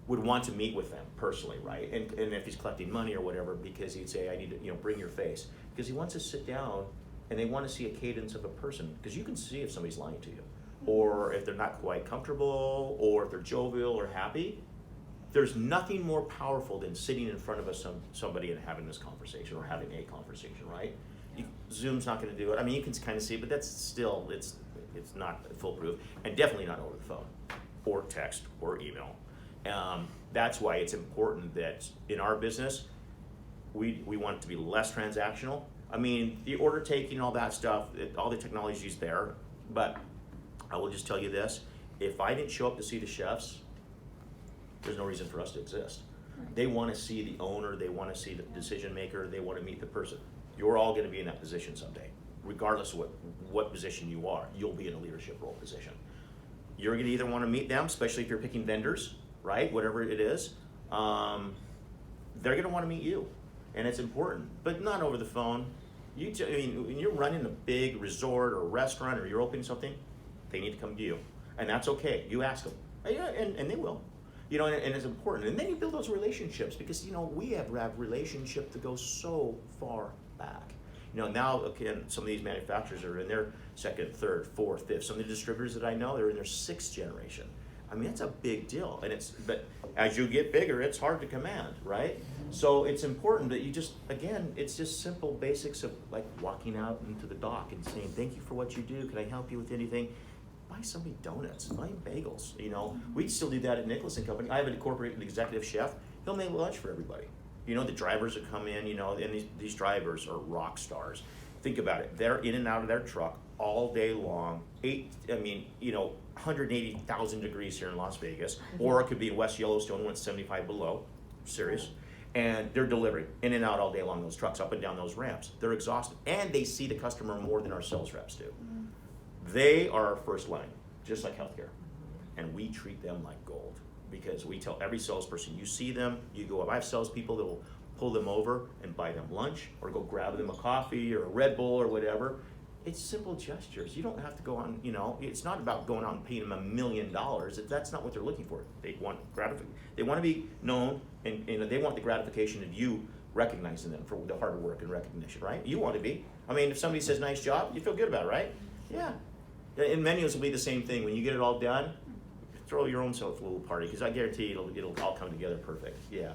would want to meet with them personally, right? And if he's collecting money or whatever, because he'd say, I need to, bring your face. Because he wants to sit down and they want to see a cadence of a person, because you can see if somebody's lying to you, or if they're not quite comfortable, or if they're jovial or happy. There's nothing more powerful than sitting in front of somebody and having this conversation or having a conversation, right? Zoom's not going to do it. You can kind of see it, but that's still, it's not foolproof, and definitely not over the phone or text or email. That's why it's important that in our business, we want it to be less transactional. I mean, the order taking, all that stuff, all the technology is there, but I will just tell you this, if I didn't show up to see the chefs, there's no reason for us to exist. They want to see the owner, they want to see the decision maker, they want to meet the person. You're all going to be in that position someday. Regardless of what position you are, you'll be in a leadership role position. You're going to either want to meet them, especially if you're picking vendors, right? Whatever it is, they're going to want to meet you, and it's important, but not over the phone. I mean, when you're running a big resort or restaurant, or you're opening something, they need to come to you, and that's okay. You ask them, and they will. You know, and it's important. And then you build those relationships because, you know, we have relationships that go so far back. You know, now, again, some of these manufacturers are in their second, third, fourth, fifth. Some of the distributors that I know, they're in their sixth generation. I mean, that's a big deal. But as you get bigger, it's hard to command, right? So it's important that you just, again, it's just simple basics of like walking out into the dock and saying, thank you for what you do. Can I help you with anything? Buy somebody donuts, buy them bagels, you know. We still do that at Nicholas and Company. I have an incorporated executive chef. He'll make lunch for everybody. You know, the drivers that come in, you know, and these drivers are rock stars. Think about it. They're in and out of their truck all day long. 180,000 degrees here in Las Vegas, or it could be in West Yellowstone when it's 75 below, serious. And they're delivering in and out all day long, those trucks, up and down those ramps. They're exhausted, and they see the customer more than our sales reps do. They are our first line, just like healthcare. And we treat them like gold because we tell every salesperson, you see them, you go up. I have salespeople that will pull them over and buy them lunch or go grab them a coffee or a Red Bull or whatever. It's simple gestures. You don't have to go on, you know, it's not about going out and paying them $1 million. That's not what they're looking for. They want gratification. They want to be known, and they want the gratification of you recognizing them for the hard work and recognition, right? You want to be. I mean, if somebody says nice job, you feel good about it, right? Yeah. And menus will be the same thing. When you get it all done, throw your own self a little party because I guarantee you it'll all come together perfect. Yeah.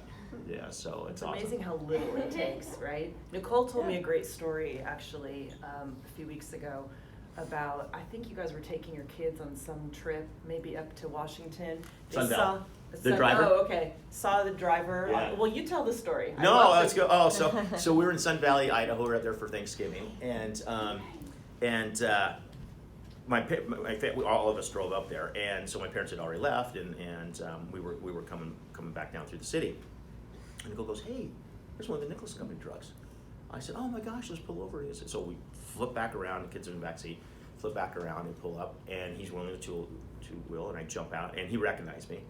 So it's awesome. Amazing how little it takes, right? Nicole told me a great story actually a few weeks ago about, I think you guys were taking your kids on some trip, maybe up to Washington. Sundown. The driver? Oh, okay. Saw the driver. Yeah. Well, you tell the story. No, let's go. Oh, so we were in Sun Valley, Idaho. We were out there for Thanksgiving, and all of us drove up there, and so my parents had already left, and we were coming back down through the city. And Nicole goes, hey, there's one of the Nicholas Company trucks. I said, oh my gosh, let's pull over. So we flip back around, the kids are in the back seat, flip back around and pull up, and he's willing to two-wheel, and I jump out, and he recognized me.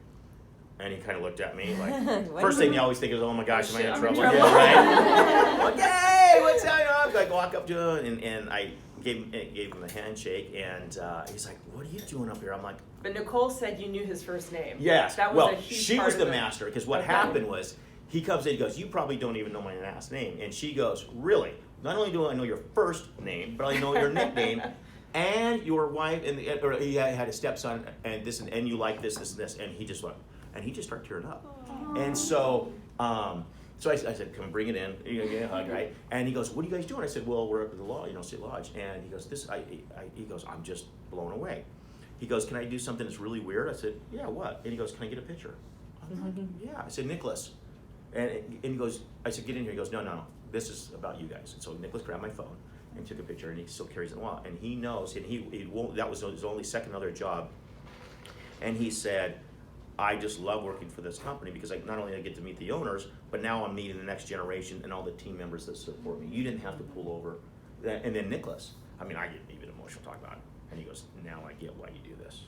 And he kind of looked at me like, first thing you always think is, oh my gosh, am I in trouble? Yeah, right? Okay, what's up? I walk up to him, and I gave him a handshake, and he's like, what are you doing up here? I'm like, but Nicole said you knew his first name. yes. That was well, a huge she part was of the it. master, because what happened was, he comes in, he goes, you probably don't even know my last name. And she goes, really? Not only do I know your first name, but I know your nickname, and your wife, or he had a stepson, and this, and you like this, and this, and he just went, and he just started tearing up. Aww. And so, so I said, come bring it in, you know, get a hug, right? And he goes, what are you guys doing? I said, well, we're up at the law, State Lodge. And he goes, he goes, I'm just blown away. He goes, can I do something that's really weird? I said, yeah, what? And he goes, can I get a picture? I'm like, yeah. I said, Nicholas. And he goes, I said, get in here. He goes, no, this is about you guys. And so Nicholas grabbed my phone and took a picture, and he still carries it a while. And he knows, and he won't, that was his only second other job. And he said, I just love working for this company because not only I get to meet the owners, but now I'm meeting the next generation and all the team members that support me. You didn't have to pull over. And then Nicholas, I mean, I get even emotional talking about it. And he goes, now I get why you do this.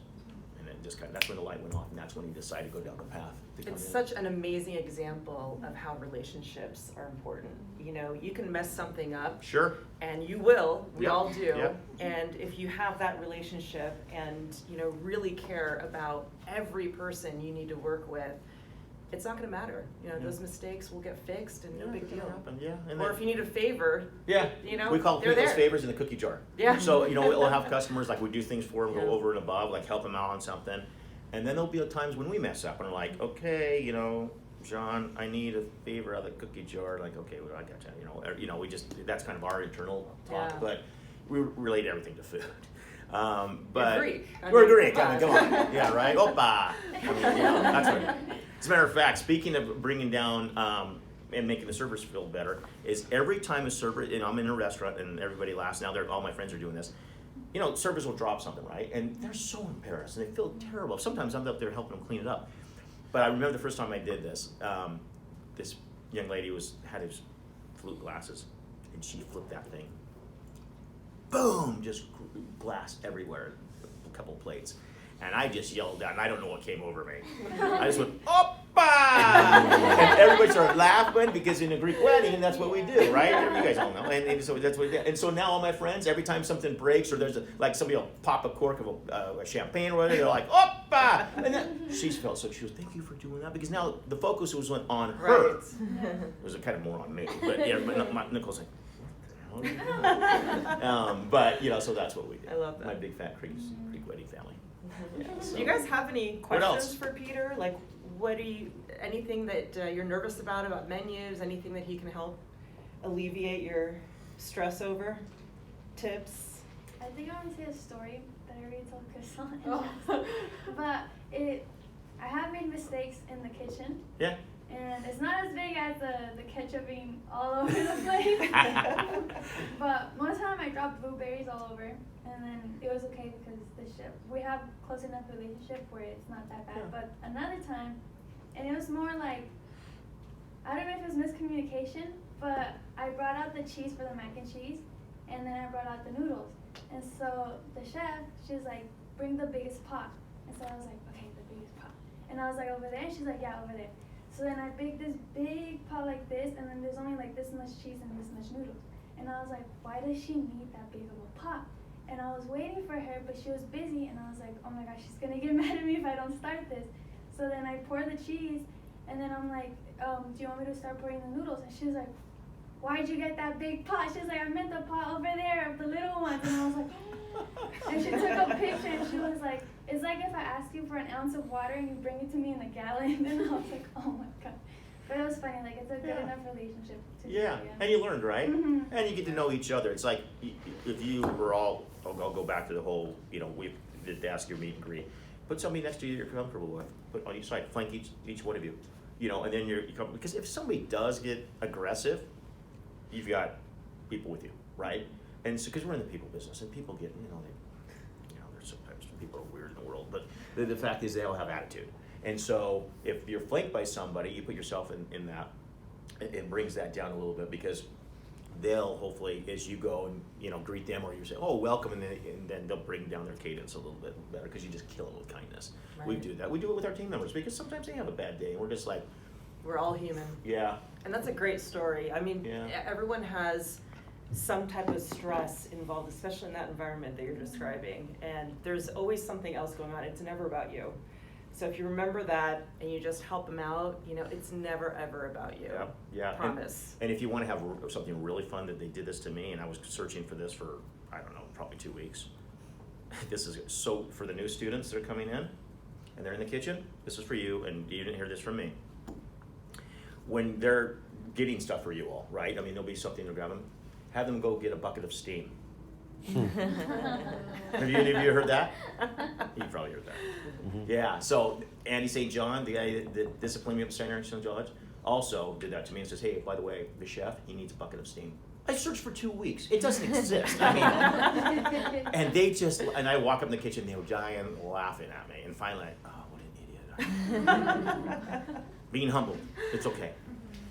And then just that's when the light went off, and that's when he decided to go down the path. It's such an amazing example of how relationships are important. You know, you can mess something up. Sure. And you will. We Yep. all do. Yep. And if you have that relationship and, really care about every person you need to work with, it's not going to matter. Those mistakes will get fixed and no big deal. Happen. Yeah. And or if you need a favor, we call they're people's there. favors in the cookie jar. Yeah. So we'll have customers, like, we do things for them, Yeah. go over and above, like help them out on something, and then there'll be times when we mess up and we're like, okay, John, I need a favor out of the cookie jar. Like, okay, well, I got you. We just, that's kind of our internal talk, Yeah. but we relate everything to food. But You're Greek. we're Greek. I mean, come on. Yeah, right. Opa. I mean, that's what. As a matter of fact, speaking of bringing down and making the servers feel better is every time a server, and I'm in a restaurant and everybody laughs, now all my friends are doing this, you know, servers will drop something, right? And they're so embarrassed and they feel terrible. Sometimes I'm up there helping them clean it up. But I remember the first time I did this, this young lady had his flute glasses, and she flipped that thing. Boom! Just glass everywhere, a couple plates. And I just yelled out, and I don't know what came over me. I just went, Oppa! And everybody started laughing because in a Greek wedding, that's what we do, right? You guys all know. And so that's what we did. And so now all my friends, every time something breaks or there's like somebody will pop a cork of a champagne or whatever, they're like, Oppa! And then she felt so, she was, thank you for doing that. Because now the focus went on her. Right. It was kind of more on me. But yeah, but Nicole's like, what the hell are you doing? But, you know, so that's what we did. I love that. My big fat Greek wedding family. Yeah, so. Do you guys have any What else? questions for Peter? Like, anything that you're nervous about menus, anything that he can help alleviate your stress over? Tips? I think I want to say a story that I already told Crystal. Oh. But I have made mistakes in the kitchen. Yeah. And it's not as big as the ketchup being all over the place. But one time I dropped blueberries all over, and then it was okay because we have close enough relationship where it's not that bad. Yeah. But another time, and it was more like, I don't know if it was miscommunication, but I brought out the cheese for the mac and cheese, and then I brought out the noodles. And so the chef, she was like, bring the biggest pot. And so I was like, okay, the biggest pot. And I was like, over there? And she's like, yeah, over there. So then I baked this big pot like this, and then there's only like this much cheese and this much noodles. And I was like, why does she need that big of a pot? And I was waiting for her, but she was busy, and I was like, oh my gosh, she's gonna get mad at me if I don't start this. So then I poured the cheese, and then I'm like, do you want me to start pouring the noodles? And she was like, why'd you get that big pot? She was like, I meant the pot over there of the little ones. And I was like, and she took a picture, and she was like, it's like if I ask you for an ounce of water and you bring it to me in a gallon. And I was like, oh my God. But it was funny, like it's a good enough relationship to Yeah, do, and you learned, right? Mm-hmm. And you get to know each other. It's like if you were all, I'll go back to the whole, you know, we did ask your meet and greet. Put somebody next to you that you're comfortable with. Put on each side, flank each one of you. You know, and then you come, because if somebody does get aggressive, you've got people with you, right? And so, because we're in the people business, and people get, there's sometimes people are weird in the world, but the fact is they all have attitude. And so if you're flanked by somebody, you put yourself in that, it brings that down a little bit, because they'll hopefully, as you go and greet them, or you say, oh, welcome, and then they'll bring down their cadence a little bit better, because you just kill them with kindness. Right. We do that. We do it with our team members, because sometimes they have a bad day, and we're just like, We're all human. yeah. And that's a great story. I mean, Yeah. everyone has some type of stress involved, especially in that environment that you're describing. And there's always something else going on. It's never about you. So if you remember that and you just help them out, it's never ever about you. Yeah. Promise. And if you want to have something really fun, that they did this to me, and I was searching for this for, I don't know, probably 2 weeks. This is so for the new students that are coming in, and they're in the kitchen. This is for you, and you didn't hear this from me. When they're getting stuff for you all, right? I mean, there'll be something to grab them. Have them go get a bucket of steam. Have any of you heard that? You probably heard that. Mm-hmm. Yeah, so Andy St. John, the guy that disciplined me up at St. George, also did that to me and says, hey, by the way, the chef, he needs a bucket of steam. I searched for 2 weeks. It doesn't exist. I mean, and I walk up in the kitchen, they were dying laughing at me. And finally, what an idiot. Being humbled, it's okay.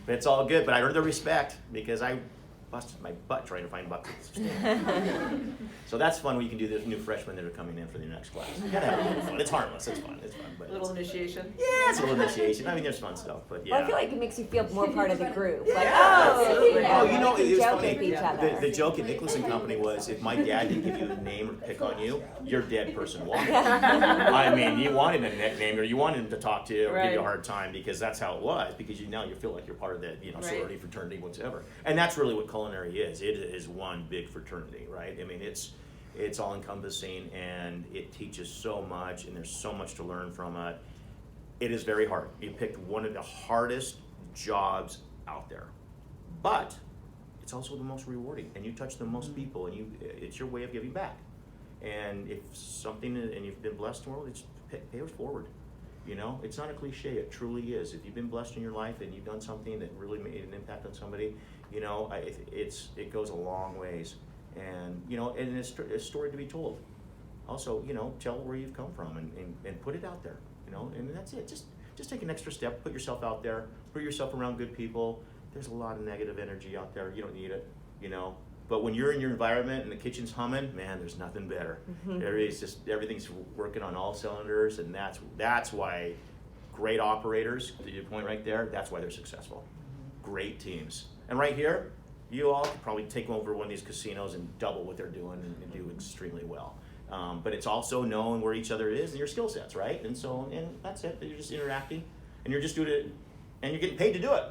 But it's all good, but I earned their respect because I busted my butt trying to find buckets of steam. So that's fun when you can do the new freshmen that are coming in for the next class. You gotta have a little fun. It's harmless, it's fun, but A little initiation. yeah, it's a little initiation. I mean, there's fun stuff, but yeah. Well, I feel like it makes you feel more part of the group. Like, Yeah, oh, absolutely. Oh, you can it was joke funny. with each other. The joke at Nicholas and Company was, if my dad didn't give you a name or pick on you, you're dead person walking. I mean, you wanted a nickname, or you wanted him to talk to you or give you a hard time, because that's how it was. Because you feel like you're part of that, sorority, fraternity, whatever. And that's really what culinary is. It is one big fraternity, right? I mean, it's all encompassing, and it teaches so much, and there's so much to learn from it. It is very hard. You picked one of the hardest jobs out there, but it's also the most rewarding, and you touch the most people, and it's your way of giving back. And if something, and you've been blessed in the world, it's pay it forward. You know, it's not a cliche, it truly is. If you've been blessed in your life and you've done something that really made an impact on somebody, you know, it goes a long ways. And, you know, and it's a story to be told. Also, you know, tell where you've come from and put it out there, you know, and that's it. Just take an extra step, put yourself out there, put yourself around good people. There's a lot of negative energy out there. You don't need it, you know. But when you're in your environment and the kitchen's humming, man, there's nothing better. Everything's working on all cylinders, and that's why great operators, to your point right there, that's why they're successful. Great teams. And right here, you all could probably take over one of these casinos and double what they're doing and do extremely well. But it's also knowing where each other is and your skill sets, right? And that's it. You're just interacting, and you're just doing it, and you're getting paid to do it.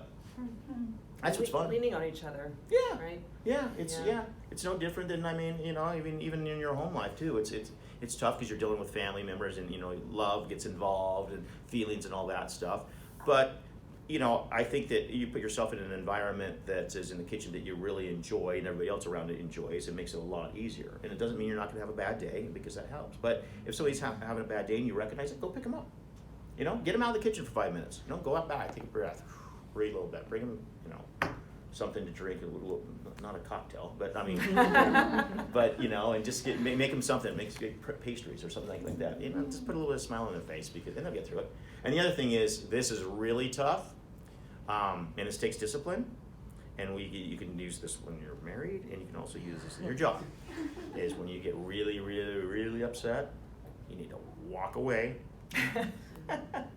That's what's fun. Leaning on each other. Yeah. Right? Yeah, it's no different than, I mean, you know, even in your home life too. It's tough because you're dealing with family members, and, you know, love gets involved and feelings and all that stuff. But, you know, I think that you put yourself in an environment that is in the kitchen that you really enjoy and everybody else around it enjoys, it makes it a lot easier. And it doesn't mean you're not going to have a bad day, because that helps. But if somebody's having a bad day and you recognize it, go pick them up. You know, get them out of the kitchen for 5 minutes. You know, go out back, take a breath, breathe a little bit, bring them, you know, something to drink, a little, not a cocktail, but I mean, but, you know, and just make them something, make pastries or something like that. You know, just put a little bit of smile on their face, because then they'll get through it. And the other thing is, this is really tough, and this takes discipline. And you can use this when you're married, and you can also use this in your job. Is when you get really, really, really upset, you need to walk away.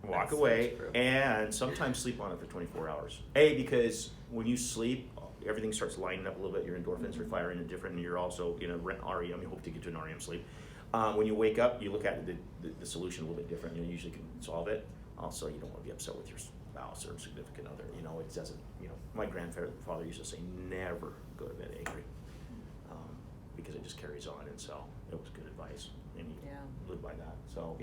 Walk away, and sometimes sleep on it for 24 hours. Because when you sleep, everything starts lining up a little bit. Your endorphins are firing and different, and you're also in a REM. You hope to get to an REM sleep. When you wake up, you look at the solution a little bit different. You usually can solve it. Also, you don't want to be upset with your spouse or significant other. You know, it doesn't. You know, my grandfather used to say, never go to bed angry, because it just carries on. And so it was good advice, and he lived by that. So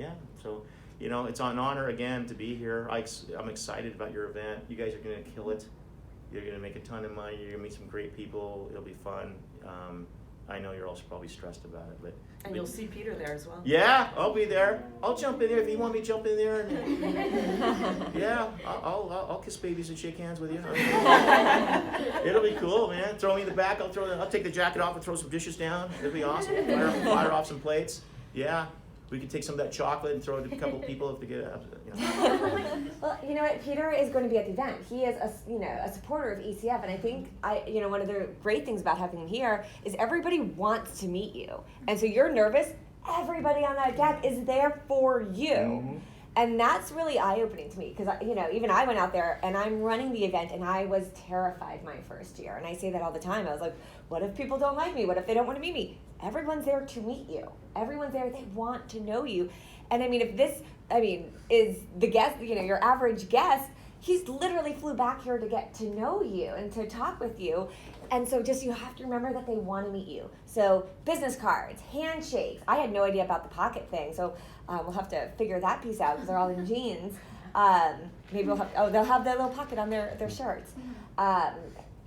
you know, it's an honor again to be here. I'm excited about your event. You guys are going to kill it. You're going to make a ton of money. You're going to meet some great people. It'll be fun. I know you're also probably stressed about it, but you'll see Peter there as well. Yeah, I'll be there. I'll jump in there if you want me to jump in there. Yeah, I'll kiss babies and shake hands with you. It'll be cool, man. Throw me in the back. I'll take the jacket off and throw some dishes down. It'll be awesome. Fire off some plates. Yeah. We could take some of that chocolate and throw it to a couple people if they get it. You know. Well, you know what? Peter is going to be at the event. He is a supporter of ECF, and I think one of the great things about having him here is everybody wants to meet you, and so you're nervous. Everybody on that deck is there for you. Mm-hmm. And that's really eye-opening to me, because even I went out there and I'm running the event, and I was terrified my first year. And I say that all the time. I was like, what if people don't like me? What if they don't want to meet me? Everyone's there to meet you. Everyone's there. They want to know you. And if this is the guest, your average guest, he's literally flew back here to get to know you and to talk with you. And so you have to remember that they want to meet you. So business cards, handshakes. I had no idea about the pocket thing. So we'll have to figure that piece out, because they're all in jeans. Maybe they'll have their little pocket on their shirts.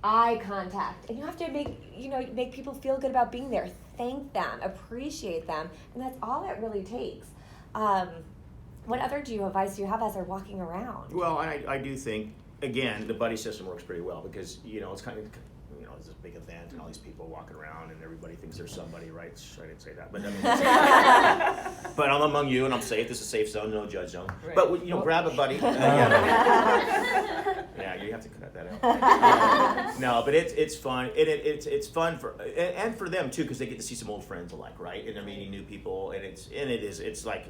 Eye contact. And you have to make people feel good about being there. Thank them, appreciate them. And that's all it really takes. What other advice do you have as they're walking around? Well, I do think, again, the buddy system works pretty well, because, it's kind of, it's this big event and all these people walking around and everybody thinks they're somebody, right? I didn't say that, but but I'm among you and I'm safe. This is a safe zone, no judge zone. Right. But, grab a buddy. Yeah, you have to cut that out. No, but it's fun. It's fun for them too, because they get to see some old friends alike, right? And they're meeting new people, and it's like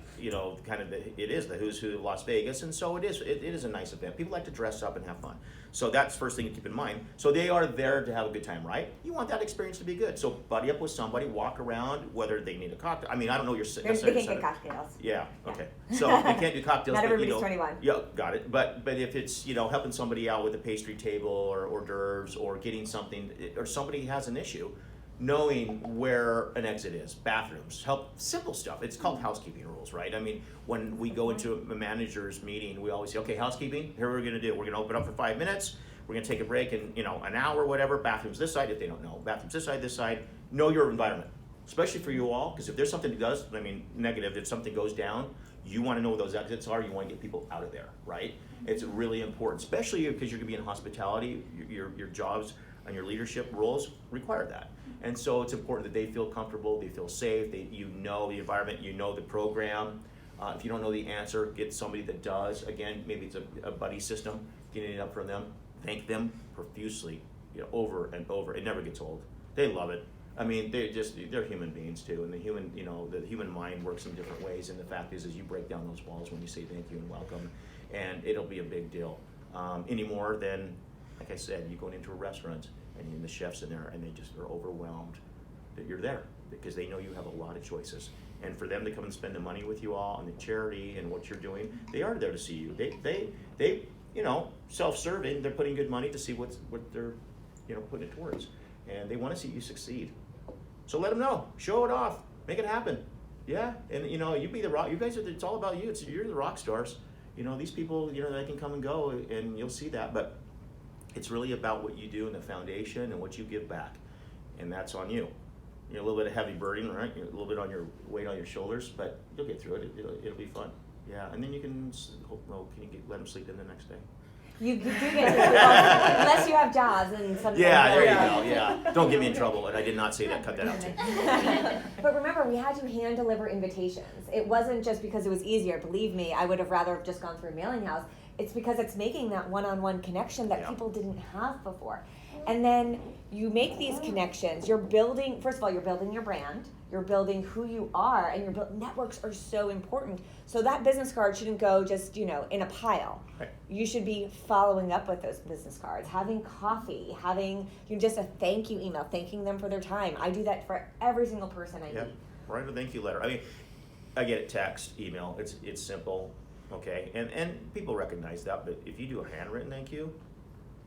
kind of it is the who's who of Las Vegas, and so it is a nice event. People like to dress up and have fun, so that's the first thing to keep in mind. So they are there to have a good time, right? You want that experience to be good, so buddy up with somebody, walk around, whether they need a cocktail. I don't know your they can't get cocktails. Yeah, okay. So they can't do cocktails. Not but, everybody's 21. Yeah, got it. But if it's helping somebody out with a pastry table or hors d'oeuvres or getting something, or somebody has an issue, knowing where an exit is, bathrooms, simple stuff. It's called housekeeping rules, right? When we go into a manager's meeting, we always say, okay, housekeeping, here we're going to do. We're going to open up for 5 minutes. We're going to take a break in an hour or whatever. Bathrooms this side, if they don't know. Bathrooms this side. Know your environment, especially for you all, because if there's something that does, negative, if something goes down, You want to know where those exits are. You want to get people out of there, right? It's really important, especially because you're going to be in hospitality. Your jobs and your leadership roles require that. And so it's important that they feel comfortable, they feel safe, you know the environment, you know the program. If you don't know the answer, get somebody that does. Again, maybe it's a buddy system, getting it up from them. Thank them profusely, over and over. It never gets old. They love it. I mean, they're human beings too, and the human mind works in different ways. And the fact is you break down those walls when you say thank you and welcome, and it'll be a big deal. Any more than, like I said, you going into a restaurant and the chef's in there and they just are overwhelmed that you're there because they know you have a lot of choices. And for them to come and spend the money with you all on the charity and what you're doing, they are there to see you. They self-serving. They're putting good money to see what they're, putting it towards, and they want to see you succeed. So let them know. Show it off. Make it happen. Yeah, and you be the rock. You guys it's all about you. You're the rock stars. These people, they can come and go, and you'll see that. But it's really about what you do in the foundation and what you give back, and that's on you. A little bit of heavy burden, right? A little bit on your weight on your shoulders, but you'll get through it. It'll be fun. Yeah, and then you can let them sleep in the next day? You do get to unless you have jobs and something. Yeah, there you go. Yeah, don't get me in trouble. And I did not say that. Cut that out too. But remember, we had to hand deliver invitations. It wasn't just because it was easier. Believe me, I would have rather have just gone through a mailing house. It's because it's making that one-on-one connection that people didn't have before. And then you make these connections. You're building, first of all, you're building your brand. You're building who you are, and networks are so important. So that business card shouldn't go just, in a pile. Right. You should be following up with those business cards, having coffee, having just a thank you email, thanking them for their time. I do that for every single person I meet. Write a thank you letter. I mean, I get it, text, email. It's simple, okay? And people recognize that, but if you do a handwritten thank you,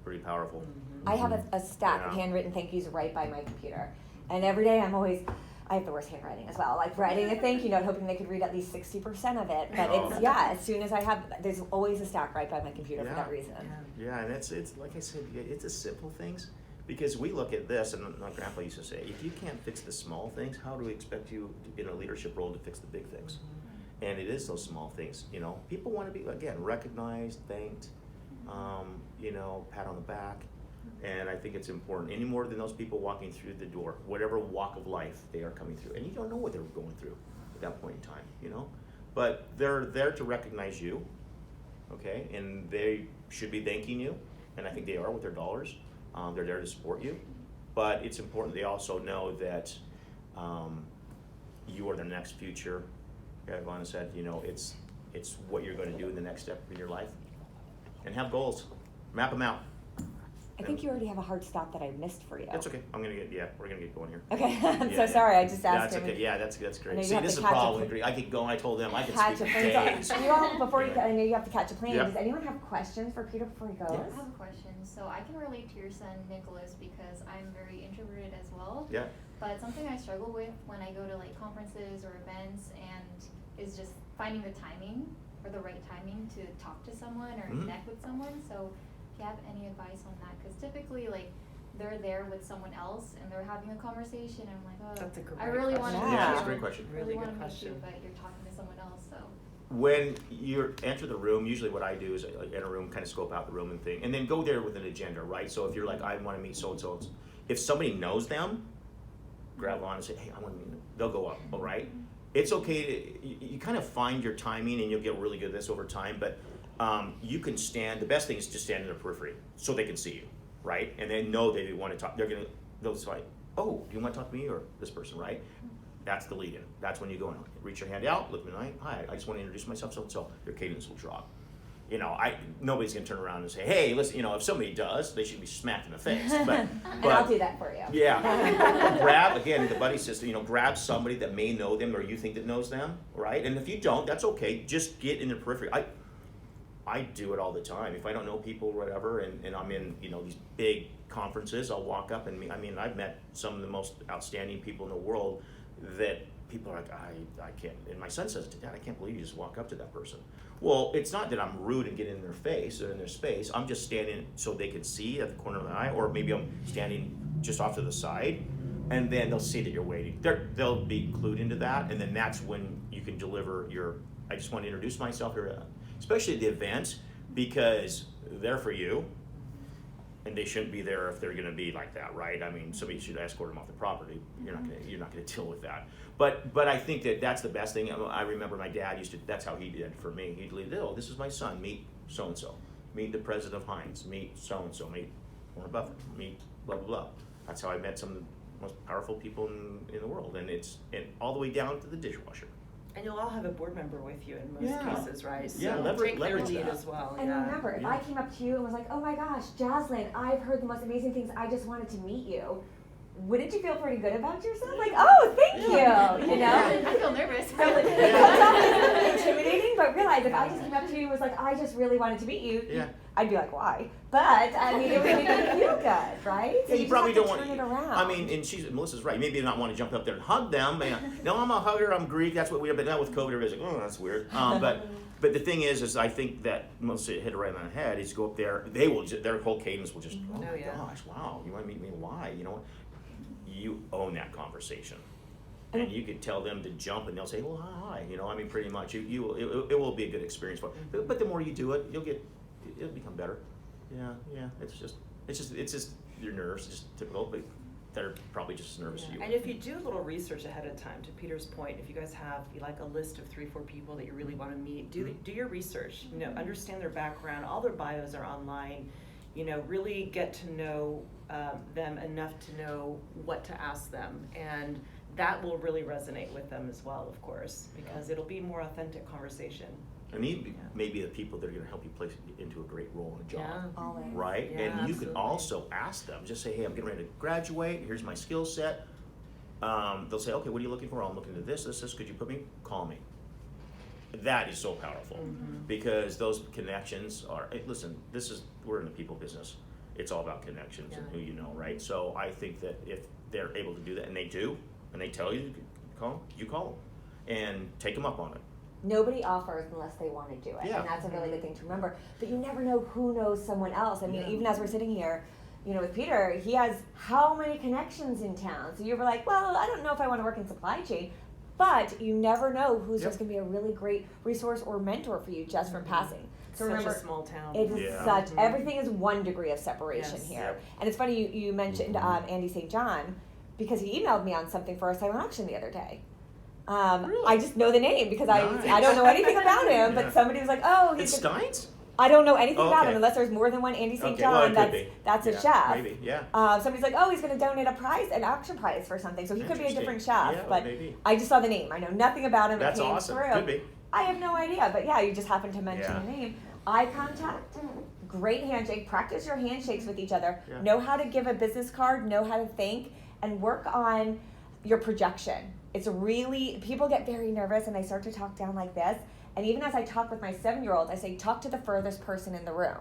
pretty powerful. Mm-hmm. I have a stack of handwritten thank yous right by my computer. And every day I have the worst handwriting as well. Like writing a thank you note, hoping they could read at least 60% of it. But as soon as there's always a stack right by my computer for that reason. Yeah, and it's like I said, it's the simple things. Because we look at this, and my grandpa used to say, if you can't fix the small things, how do we expect you in a leadership role to fix the big things? Mm-hmm. And it is those small things, People want to be, again, recognized, thanked, pat on the back. And I think it's important, any more than those people walking through the door, whatever walk of life they are coming through. And you don't know what they're going through at that point in time, But they're there to recognize you, okay? And they should be thanking you, and I think they are with their dollars. They're there to support you. But it's important they also know that you are their next future. Like Ivana said, it's what you're going to do in the next step in your life. And have goals. Map them out. I think you already have a hard stop that I missed for you. That's okay. We're gonna get going here. Okay, I'm so sorry. I just asked him. That's okay. Yeah, that's great. you See, have this to is a catch problem. I could go. I told them I could Catch speak a for plane. days. You all, I know you have to catch a plane. Yeah. Does anyone have questions for Peter before he goes? I have a question. So I can relate to your son Nicholas because I'm very introverted as well. Yeah. But something I struggle with when I go to conferences or events is just finding the timing or the right timing to talk to someone or connect with someone. So if you have any advice on that, because typically they're there with someone else and they're having a conversation and I'm like, oh, That's a great I really want to question. Yeah, that's a great question. Really want good to meet question. you, but you're talking to someone else. So When you enter the room, usually what I do is I enter a room, kind of scope out the room and then go there with an agenda, right? So if you're like, I want to meet so-and-so, if somebody knows them, grab on and say, hey, I want to meet them. They'll go up, all right? It's okay you kind of find your timing and you'll get really good at this over time, but you can the best thing is just stand in the periphery so they can see you, right? And they know they want to talk, they'll say, oh, do you want to talk to me or this person, right? That's the lead in. That's when you go and reach your hand out, look at me, hi, I just want to introduce myself, so their cadence will drop. Nobody's gonna turn around and say, hey, listen, if somebody does, they should be smacked in the face. But And I'll do that for you. Yeah. Grab, again, the buddy system, grab somebody that may know them or you think that knows them, right? And if you don't, that's okay. Just get in the periphery. I do it all the time. If I don't know people or whatever, and I'm in, these big conferences, I'll walk up and I've met some of the most outstanding people in the world that people are like, I can't, and my son says, Dad, I can't believe you just walk up to that person. Well, it's not that I'm rude and get in their face or in their space. I'm just standing so they can see at the corner of the eye, or maybe I'm standing just off to the side, and then they'll see that you're waiting. They'll be clued into that, and then that's when you can deliver your I just want to introduce myself here, especially at the events, because they're for you, and they shouldn't be there if they're going to be like that, right? I mean, somebody should escort them off the property. You're not going to deal with that. But I think that's the best thing. I remember my dad used to. That's how he did for me. He'd leave. Oh, this is my son. Meet so and so. Meet the president of Heinz. Meet so and so. Meet Warren Buffett. Meet blah blah blah. That's how I met some of the most powerful people in the world, and all the way down to the dishwasher. And you'll all have a board member with you in most cases, right? So Yeah, take their leverage lead that. as well. And yeah. remember, if I came up to you and was like, oh my gosh, Jocelyn, I've heard the most amazing things, I just wanted to meet you, wouldn't you feel pretty good about yourself? Like, oh, thank you, you know? I feel nervous. So it's always intimidating, but realize if I just came up to you and was like, I just really wanted to meet you, Yeah. I'd be like, why? But, I mean, it would make you feel good, right? So Yeah, you just probably have don't to want. turn it around. I mean, and Melissa's right. Maybe not want to jump up there and hug them. No, I'm a hugger. I'm Greek. That's what we have. But now with COVID, everybody's like, oh, that's weird. But the thing is I think that Melissa hit it right on the head. Is go up there. They will. Their whole cadence will just. Oh my gosh! Wow. You want to meet me? Why? You know what? You own that conversation. And you could tell them to jump, and they'll say, "Well, hi." You know, I mean, pretty much. It will be a good experience for. But the more you do it, it'll become better. Yeah. It's just your nerves, just typical. But they're probably just as nervous as you. And if you do a little research ahead of time, to Peter's point, if you guys have like a list of 3-4 people that you really want to meet, do your research. You know, understand their background. All their bios are online. You know, really get to know them enough to know what to ask them, and that will really resonate with them as well, of course, because it'll be more authentic conversation. And maybe the people that are going to help you place into a great role in a job. Yeah. Always. Right? Yeah, and you can absolutely. also ask them, just say, hey, I'm getting ready to graduate, here's my skill set. They'll say, okay, what are you looking for? I'm looking at this, could you put me? Call me. That is so powerful because those connections are, listen, we're in the people business. It's all about connections and who you know, right? So I think that if they're able to do that, and they do, and they tell you to call them and take them up on it. Nobody offers unless they want to do it, Yeah. and that's a really good thing to remember. But you never know who knows someone else. I mean, even as we're sitting here, you know, with Peter, he has how many connections in town? So you were like, well, I don't know if I want to work in supply chain, but you never know who's just going to be a really great resource or mentor for you just from passing. So Such remember, a small town. it is everything is 1 degree of separation Yes. here. Yep. And it's funny you mentioned Andy St. John because he emailed me on something for a silent auction the other day. Really? I just know the name because I Nice. don't know anything about him, Yeah. but somebody was like, "Oh, It's he's." Steins? I don't know anything about Okay. him unless there's more than one Andy St. Okay, well, John. it could be. That's a Yeah, chef. maybe, yeah. Somebody's like, "Oh, he's going to donate an auction prize for something," so he could be a Interesting. different chef. Yeah, but maybe. I just saw the name. I know nothing about him. That's it came awesome. through. Could be. I have no idea, but yeah, you just happened to mention Yeah. the name. Eye contact, great handshake. Practice your handshakes with each other. Yeah. Know how to give a business card. Know how to thank, and work on your projection. It's really, people get very nervous and they start to talk down like this. And even as I talk with my 7-year-old, I say, talk to the furthest person in the room.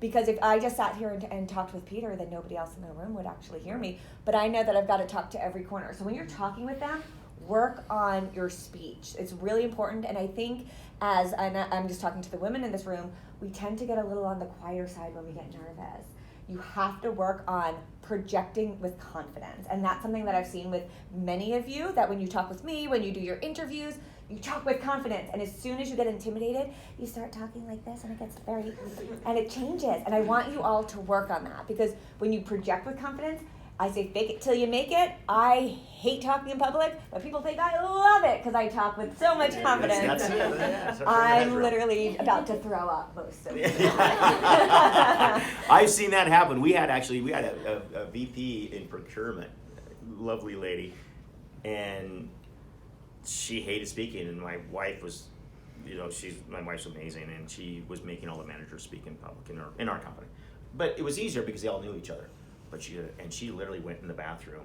Because if I just sat here and talked with Peter, then nobody else in the room would actually hear me. But I know that I've got to talk to every corner. So when you're talking with them, work on your speech. It's really important. And I think and I'm just talking to the women in this room, we tend to get a little on the quieter side when we get nervous. You have to work on projecting with confidence. And that's something that I've seen with many of you, that when you talk with me, when you do your interviews, you talk with confidence. And as soon as you get intimidated, you start talking like this and it gets and it changes. And I want you all to work on that, because when you project with confidence, I say fake it till you make it. I hate talking in public, but people think I love it because I talk with so much confidence. That's it. Yeah, that's I'm literally about to throw up most of the time. I've seen that happen. We had a VP in procurement, lovely lady, and she hated speaking. And my wife was, my wife's amazing, and she was making all the managers speak in public in our company. But it was easier because they all knew each other. But she literally went in the bathroom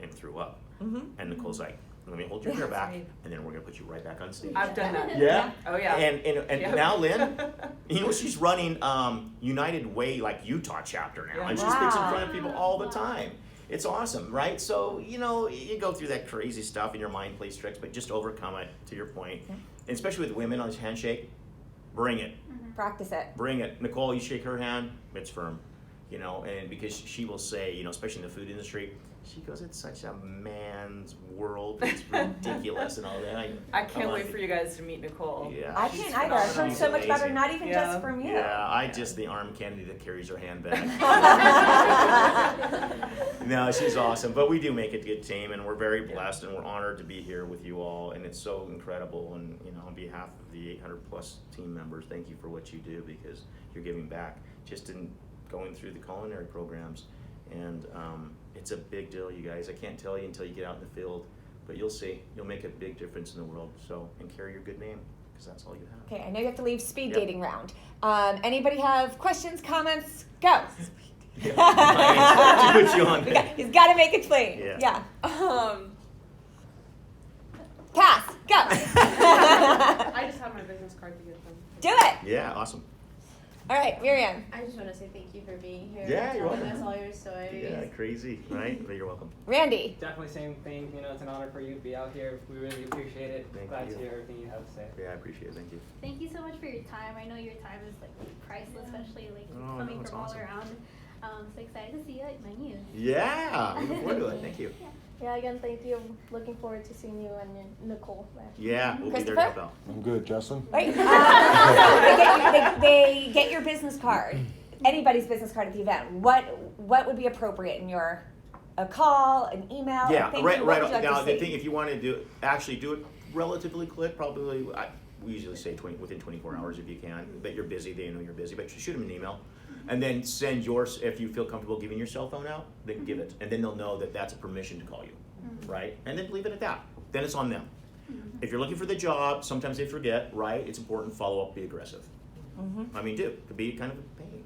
and threw up. Mm-hmm. And Nicole's like, let me hold your hair That's back, right. and then we're gonna put you right back on stage. I've done that. Yeah. Oh yeah. And Yeah. now Lynn, she's running United Way, like Utah chapter now, Yeah. and she speaks in Wow. front of people all the time. It's awesome, right? So you go through that crazy stuff, and your mind plays tricks, but just overcome it. To your point, and especially with women on this handshake, bring it, Practice it. bring it. Nicole, you shake her hand, it's firm, and because she will say, especially in the food industry, She goes, it's such a man's world. It's ridiculous and all that. I can't wait for you guys to meet Nicole. Yeah. I she's can't either. I've heard she's so much about her, amazing. not even Yeah. just from you. Yeah, I just the arm candy that carries her handbag. No, she's awesome. But we do make a good team, and we're very blessed, and we're honored to be here with you all, and it's so incredible. And on behalf of the 800 plus team members, thank you for what you do, because you're giving back just in going through the culinary programs, and it's a big deal, you guys. I can't tell you until you get out in the field, but you'll see. You'll make a big difference in the world. So, and carry your good name, because that's all you have. Okay, I know you have to leave speed Yep. dating round. Anybody have questions, comments? Go. Yeah. To put you on. He's got to make it plain. Yeah. Pass. Go. I just have my business card to give them. Do it. Yeah, awesome. All right, Miriam. I just want to say thank you for being here. Yeah, you're telling welcome. us all your stories. Yeah, crazy, right? But you're welcome. Randy. Definitely same thing. It's an honor for you to be out here. We really appreciate it. Thank Glad you. to hear everything you have to say. Yeah, I appreciate it. Thank you. Thank you so much for your time. I know your time is like priceless, especially like Oh, coming no, it's from awesome. all around. So excited to see you at Menu. Yeah, looking forward to it. Thank you. Yeah, again, thank you. Looking forward to seeing you and Nicole there. Yeah, we'll be there to help out. I'm good, Justin. Right. They get your business card. Anybody's business card at the event. What would be appropriate in your a call, an email? Yeah, a thank right. you? What Right would you like now, to the see? thing, if you want to do it relatively quick. Probably, we usually say within 24 hours if you can. But you're busy, they know you're busy. But shoot them an email, and then send yours. If you feel comfortable giving your cell phone out, then give it, and then they'll know that that's a permission to call you, right? And then leave it at that. Then it's on them. If you're looking for the job, sometimes they forget, right? It's important. Follow up. Be aggressive. I mean, it could be kind of a pain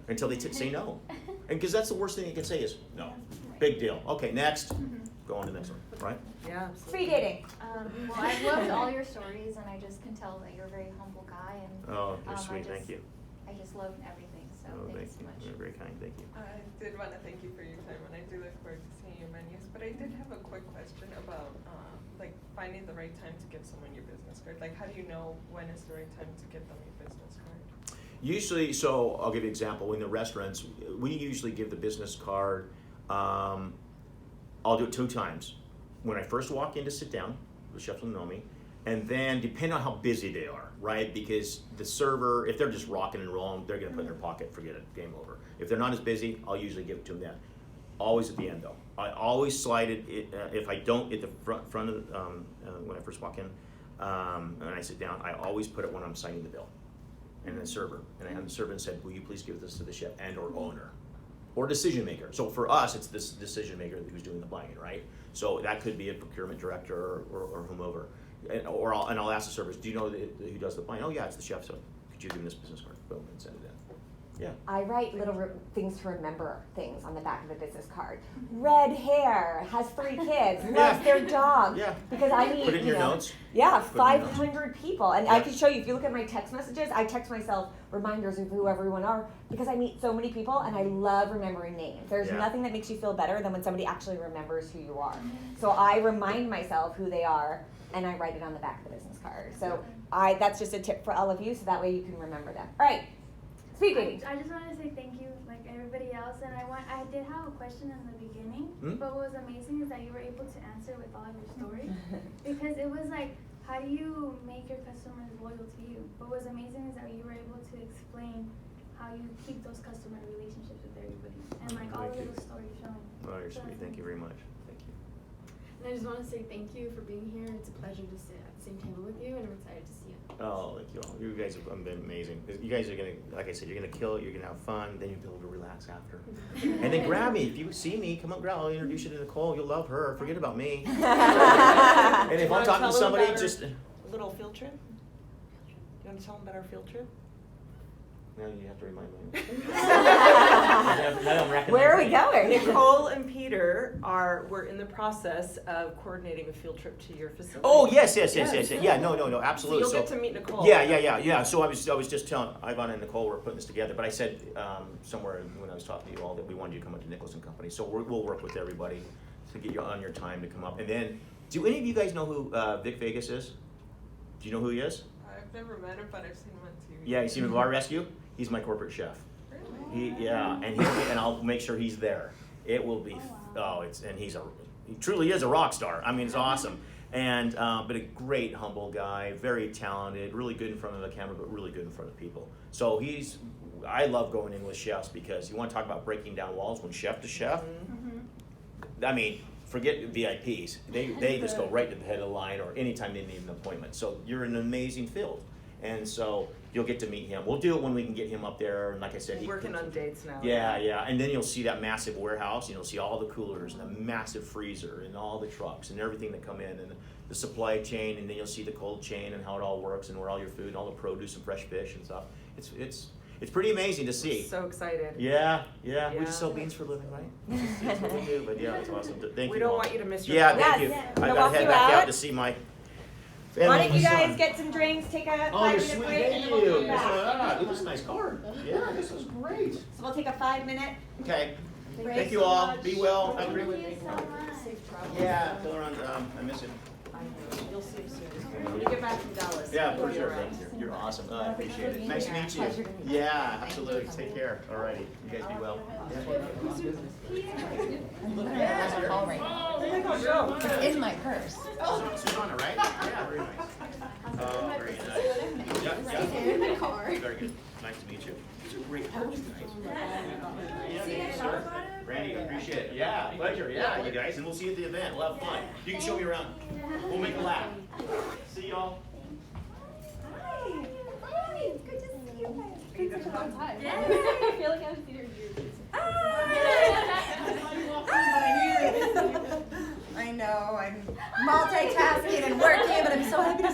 until they say no, and because that's the worst thing you can say is no. Big deal. Okay, next. Go on to the next one, right? Yeah. Speed dating. Well, I've loved all your stories, and I just can tell that you're a very humble guy, and Oh, you're I sweet. Thank just- you. I just love everything. So Oh, thank you so much. You're very kind. Thank you. I did want to thank you for your time, and I do look forward to seeing your menus. But I did have a quick question about like finding the right time to give someone your business card. Like, how do you know when is the right time to give them your business card? Usually, so I'll give you an example. In the restaurants, we usually give the business card. I'll do it 2 times. When I first walk in to sit down, the chefs will know me, and then depending on how busy they are, right? Because the server, if they're just rocking and rolling, they're gonna put it in their pocket, forget it, game over. If they're not as busy, I'll usually give it to them then. Always at the end though. I always slide it, if I don't at the front of when I first walk in, and I sit down, I always put it when I'm signing the bill. And the server, and I have the server and said, will you please give this to the chef and or owner? Or decision maker. So for us, it's this decision maker who's doing the buying, right? So that could be a procurement director or whomever. And I'll ask the servers, do you know who does the buying? Oh yeah, it's the chef, so could you give me this business card? Boom, and send it in. Yeah. I write little things to remember things on the back of the business card. Red hair, has 3 kids, loves their dog. Yeah. Because I need, Put it in your know, notes. Yeah, Put it in your notes. 500 people. And I can show you, if you look at my text messages, I text myself reminders of who everyone are because I meet so many people and I love remembering names. There's Yeah. nothing that makes you feel better than when somebody actually remembers who you are. So I remind myself who they are and I write it on the back of the business card. So that's just a tip for all of you so that way you can remember them. All right, speed dating. I just wanted to say thank you, like everybody else, and I did have a question in the beginning, but what was amazing is that you were able to answer with all of your stories, because it was like, how do you make your customers loyal to you? What was amazing is that you were able to explain how you keep those customer relationships with everybody, and like all the little stories showing. Oh, you're sweet. Thank you very much. Thank you. And I just want to say thank you for being here. It's a pleasure to sit at the same table with you, and I'm excited to see you. Oh, thank you all. You guys have been amazing. You guys are gonna, like I said, you're gonna kill it. You're gonna have fun. Then you'll be able to relax after. And then grab me if you see me. Come on, grab. I'll introduce you to Nicole. You'll love her. Forget about me. And if I'm Wanna talking tell to them somebody, about our just little field trip? You want to tell them about our field trip? now you have to remind me. Now I'm racking Where my are we brain. going? Nicole and Peter we're in the process of coordinating a field trip to your facility. Oh yes. Yeah, no, absolutely. So you'll get to meet Nicole. Yeah. So I was just telling Ivan and Nicole we're putting this together, but I said somewhere when I was talking to you all that we wanted you to come up to Nicholas and Company. So we'll work with everybody to get you on your time to come up. And then, do any of you guys know who Vic Vegas is? Do you know who he is? I've never met him, but I've seen him on TV. Yeah, you seen him at Bar Rescue? He's my corporate chef. Really? And I'll make sure he's there. It will be, and he truly is a rock star. I mean, it's awesome. And, but a great, humble guy, very talented, really good in front of the camera, but really good in front of people. So I love going in with chefs because you want to talk about breaking down walls when chef to chef. I mean, forget VIPs. They just go right to the head of the line or anytime they need an appointment. So you're in an amazing field. And so you'll get to meet him. We'll do it when we can get him up there. And like I said, Working on dates now. Yeah. And then you'll see that massive warehouse. And you'll see all the coolers and the massive freezer and all the trucks and everything that come in and the supply chain. And then you'll see the cold chain and how it all works and where all your food and all the produce and fresh fish and stuff. It's pretty amazing to see. So excited. Yeah. We just sell beans for a living, right? That's what we do. But yeah, it's awesome. Thank you. We don't all. want you to miss your Yeah, flight. thank you. Yes. I Wanna gotta walk head you back out out? to see my Why family don't you and guys son. get some drinks, take a Oh, 5-minute you're sweet. break, and Thank then we'll you. come back. This is a nice card. Yeah, this is great. So we'll take a 5-minute Okay. break. Thank you all. Be well. Have a great Thank you so much. Yeah, tell her I miss him. You'll see him soon. When you get back from Dallas. Yeah, for we'll be sure. around. You're awesome. I appreciate it. Nice to meet you. Yeah, absolutely. Take care. Alrighty. You guys be well. All right. It's in my purse. Susanna, right? Yeah, very nice. Oh, very nice. Yeah. In the car. Very good. Nice to meet you. It's a great house. Yeah, thank you, sir. Randy, appreciate it. Yeah, pleasure. Yeah, you guys, and we'll see you at the event. We'll have fun. You can show me around. We'll make a laugh. See y'all. Hi. Good to see you. I feel like I was Peter I know, I'm multitasking and working, but I'm so happy to